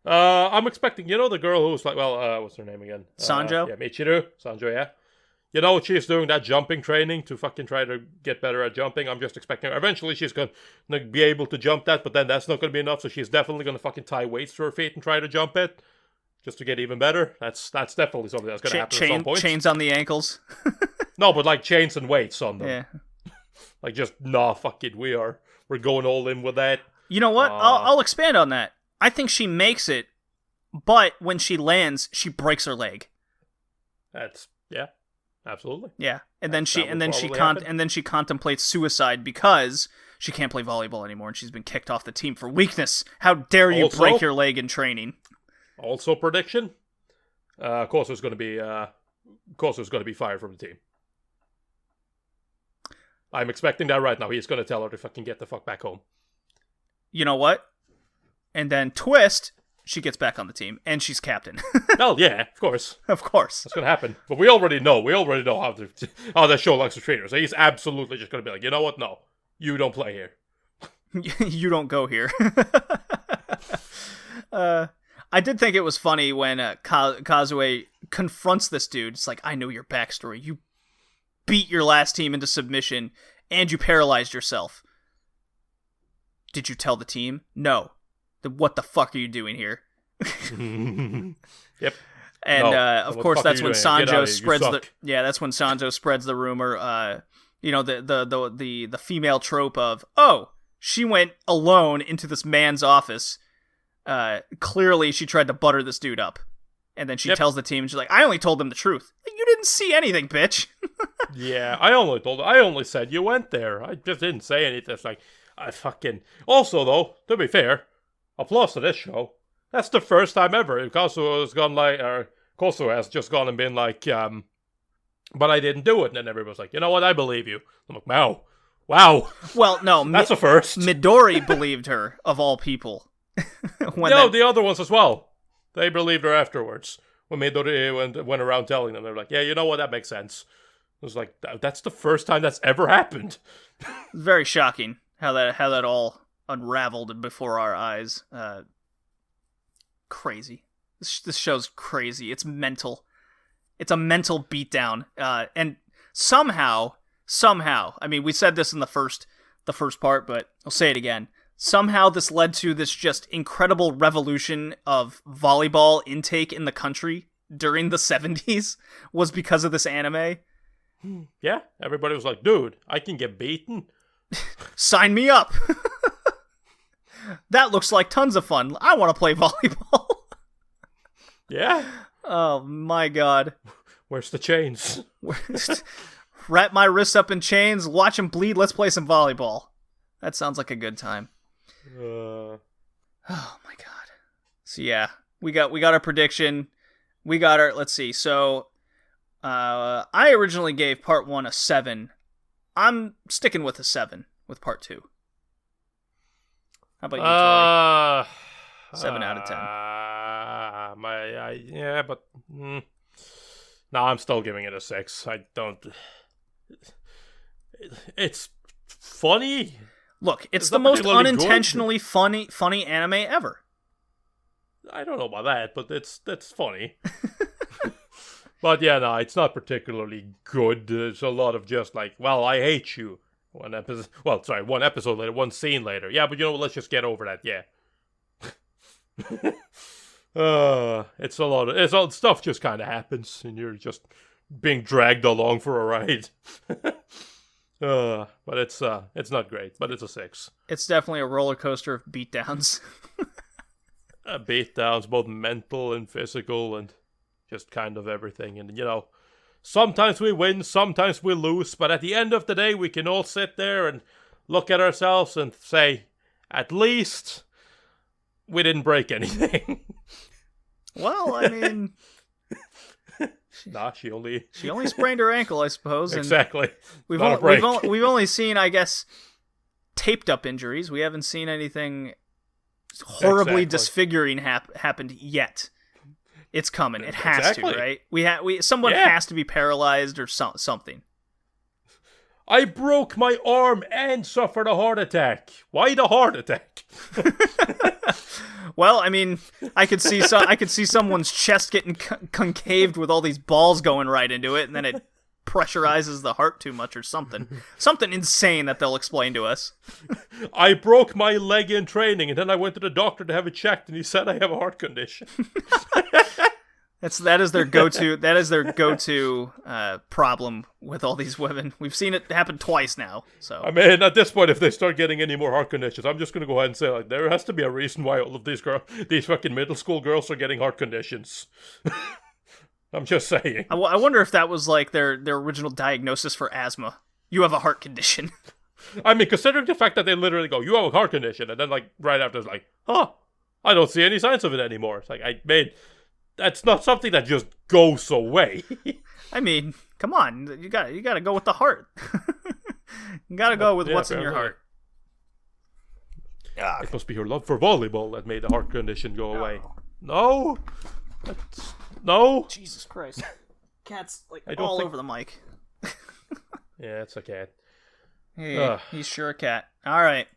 I'm expecting, the girl who was like, what's her name again? Sanjo? Yeah, Michiru. Sanjo, yeah. She's doing that jumping training to fucking try to get better at jumping. I'm just expecting her. Eventually she's going to be able to jump that, but then that's not going to be enough, so she's definitely going to fucking tie weights to her feet and try to jump it. Just to get even better. That's definitely something that's going to happen at some point. Chains on the ankles? No, but like chains and weights on them. Yeah. Like just, fuck it, we're going all in with that. You know what? I'll expand on that. I think she makes it, but when she lands, she breaks her leg. Yeah, absolutely. Yeah, and then she contemplates suicide because she can't play volleyball anymore, and she's been kicked off the team for weakness. How dare you break your leg in training? Also, prediction. Corso's going to be fired from the team. I'm expecting that right now. He's going to tell her to fucking get the fuck back home. You know what? And then twist, she gets back on the team, and she's captain. Oh, yeah, of course. Of course. That's going to happen. But we already know how that show likes to treat her. So he's absolutely just going to be like, you know what? No, you don't play here. You don't go here. I did think it was funny when Kazuo confronts this dude. It's like, I know your backstory. You beat your last team into submission, and you paralyzed yourself. Did you tell the team? No. Then what the fuck are you doing here? Yep. And of course, that's when Sanjo spreads the rumor. The female trope of, oh, she went alone into this man's office. Clearly, she tried to butter this dude up. And then she Yep. tells the team, she's like, I only told them the truth. Like, you didn't see anything, bitch. Yeah, I only said you went there. I just didn't say anything. It's like, I fucking... Also, though, to be fair, applause to this show. That's the first time ever Kazuo has just gone and been like, but I didn't do it. And then everybody's like, you know what, I believe you. I'm like, wow. Well, no. That's a first. Midori believed her, of all people. The other ones as well. They believed her afterwards. When Midori went around telling them, they were like, yeah, you know what, that makes sense. It was like, that's the first time that's ever happened. Very shocking how that all unraveled before our eyes. Crazy. This show's crazy. It's mental. It's a mental beatdown. And somehow, I mean, we said this in the first part, but I'll say it again. Somehow this led to this just incredible revolution of volleyball intake in the country during the 70s was because of this anime. Yeah, everybody was like, dude, I can get beaten. Sign me up. That looks like tons of fun. I want to play volleyball. Yeah. Oh my god. Where's the chains? Wrap my wrists up in chains, watch them bleed, let's play some volleyball. That sounds like a good time. Oh my god. So yeah, we got our prediction. We got our, let's see. So I originally gave part 1 a 7. I'm sticking with a 7 with part 2. How about you, Tori? 7 out of 10. No, I'm still giving it a 6. I don't. It's funny. Look, it's the most unintentionally funny anime ever. I don't know about that, but that's funny. But yeah, no, it's not particularly good. There's a lot of just like, well, I hate you. One episode later, one scene later. Yeah, but you know what? Let's just get over that. Yeah. It's a lot of stuff just kind of happens, and you're just being dragged along for a ride. But it's not great, but it's a 6. It's definitely a roller coaster of beatdowns. Beatdowns, both mental and physical, and just kind of everything. And you know, sometimes we win, sometimes we lose, but at the end of the day, we can all sit there and look at ourselves and say, at least we didn't break anything. Well, I mean, she only sprained her ankle, I suppose. And exactly. We've only seen, I guess, taped up injuries. We haven't seen anything horribly disfiguring happened yet. It's coming. It has to, right? Someone has to be paralyzed or something. I broke my arm and suffered a heart attack. Why the heart attack? Well, I mean, I could see someone's chest getting concaved with all these balls going right into it, and then it pressurizes the heart too much or something. Something insane that they'll explain to us. I broke my leg in training, and then I went to the doctor to have it checked, and he said I have a heart condition. That is their go-to problem with all these women. We've seen it happen twice now. So I mean, at this point, if they start getting any more heart conditions, I'm just going to go ahead and say, like, there has to be a reason why all of these fucking middle school girls are getting heart conditions. I'm just saying. I wonder if that was like their original diagnosis for asthma. You have a heart condition. I mean, considering the fact that they literally go, you have a heart condition, and then like right after it's like, I don't see any signs of it anymore. It's like, that's not something that just goes away. I mean, come on, you got to go with the heart. You got to go with what's in your heart. It must be your love for volleyball that made the heart condition go away. No. No. Jesus Christ. Cat's like all over the mic. Yeah, it's a cat. Hey, he's sure a cat. All right.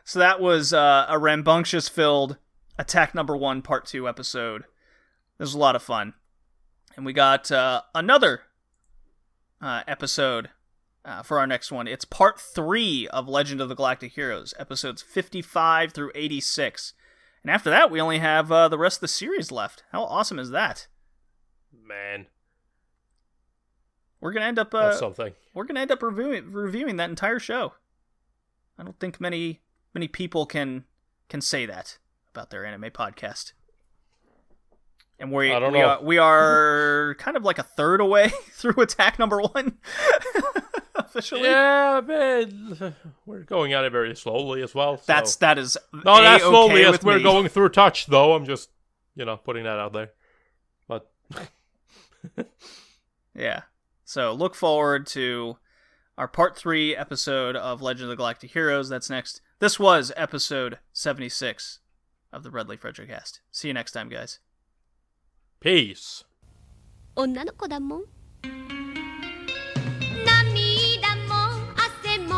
So that was a rambunctious-filled Attack Number 1 Part 2 episode. This was a lot of fun. And we got another episode for our next one. It's Part 3 of Legend of the Galactic Heroes, episodes 55 through 86. And after that, we only have the rest of the series left. How awesome is that? Man. We're gonna end up That's something. We're gonna end up reviewing that entire show. I don't think many people can say that about their anime podcast. And I don't know. we are kind of like a third away through attack number 1. Officially. Yeah, man, we're going at it very slowly as well. So. That is not as slowly okay as with we're me. going through touch, though. I'm just, putting that out there. But yeah. So look forward to our part 3 episode of Legend of the Galactic Heroes. That's next. This was episode 76 of the Red Leaf Retrocast. See you next time, guys. peace. 女の子だもん涙も汗も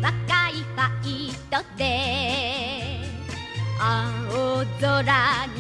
若いファイトで青空に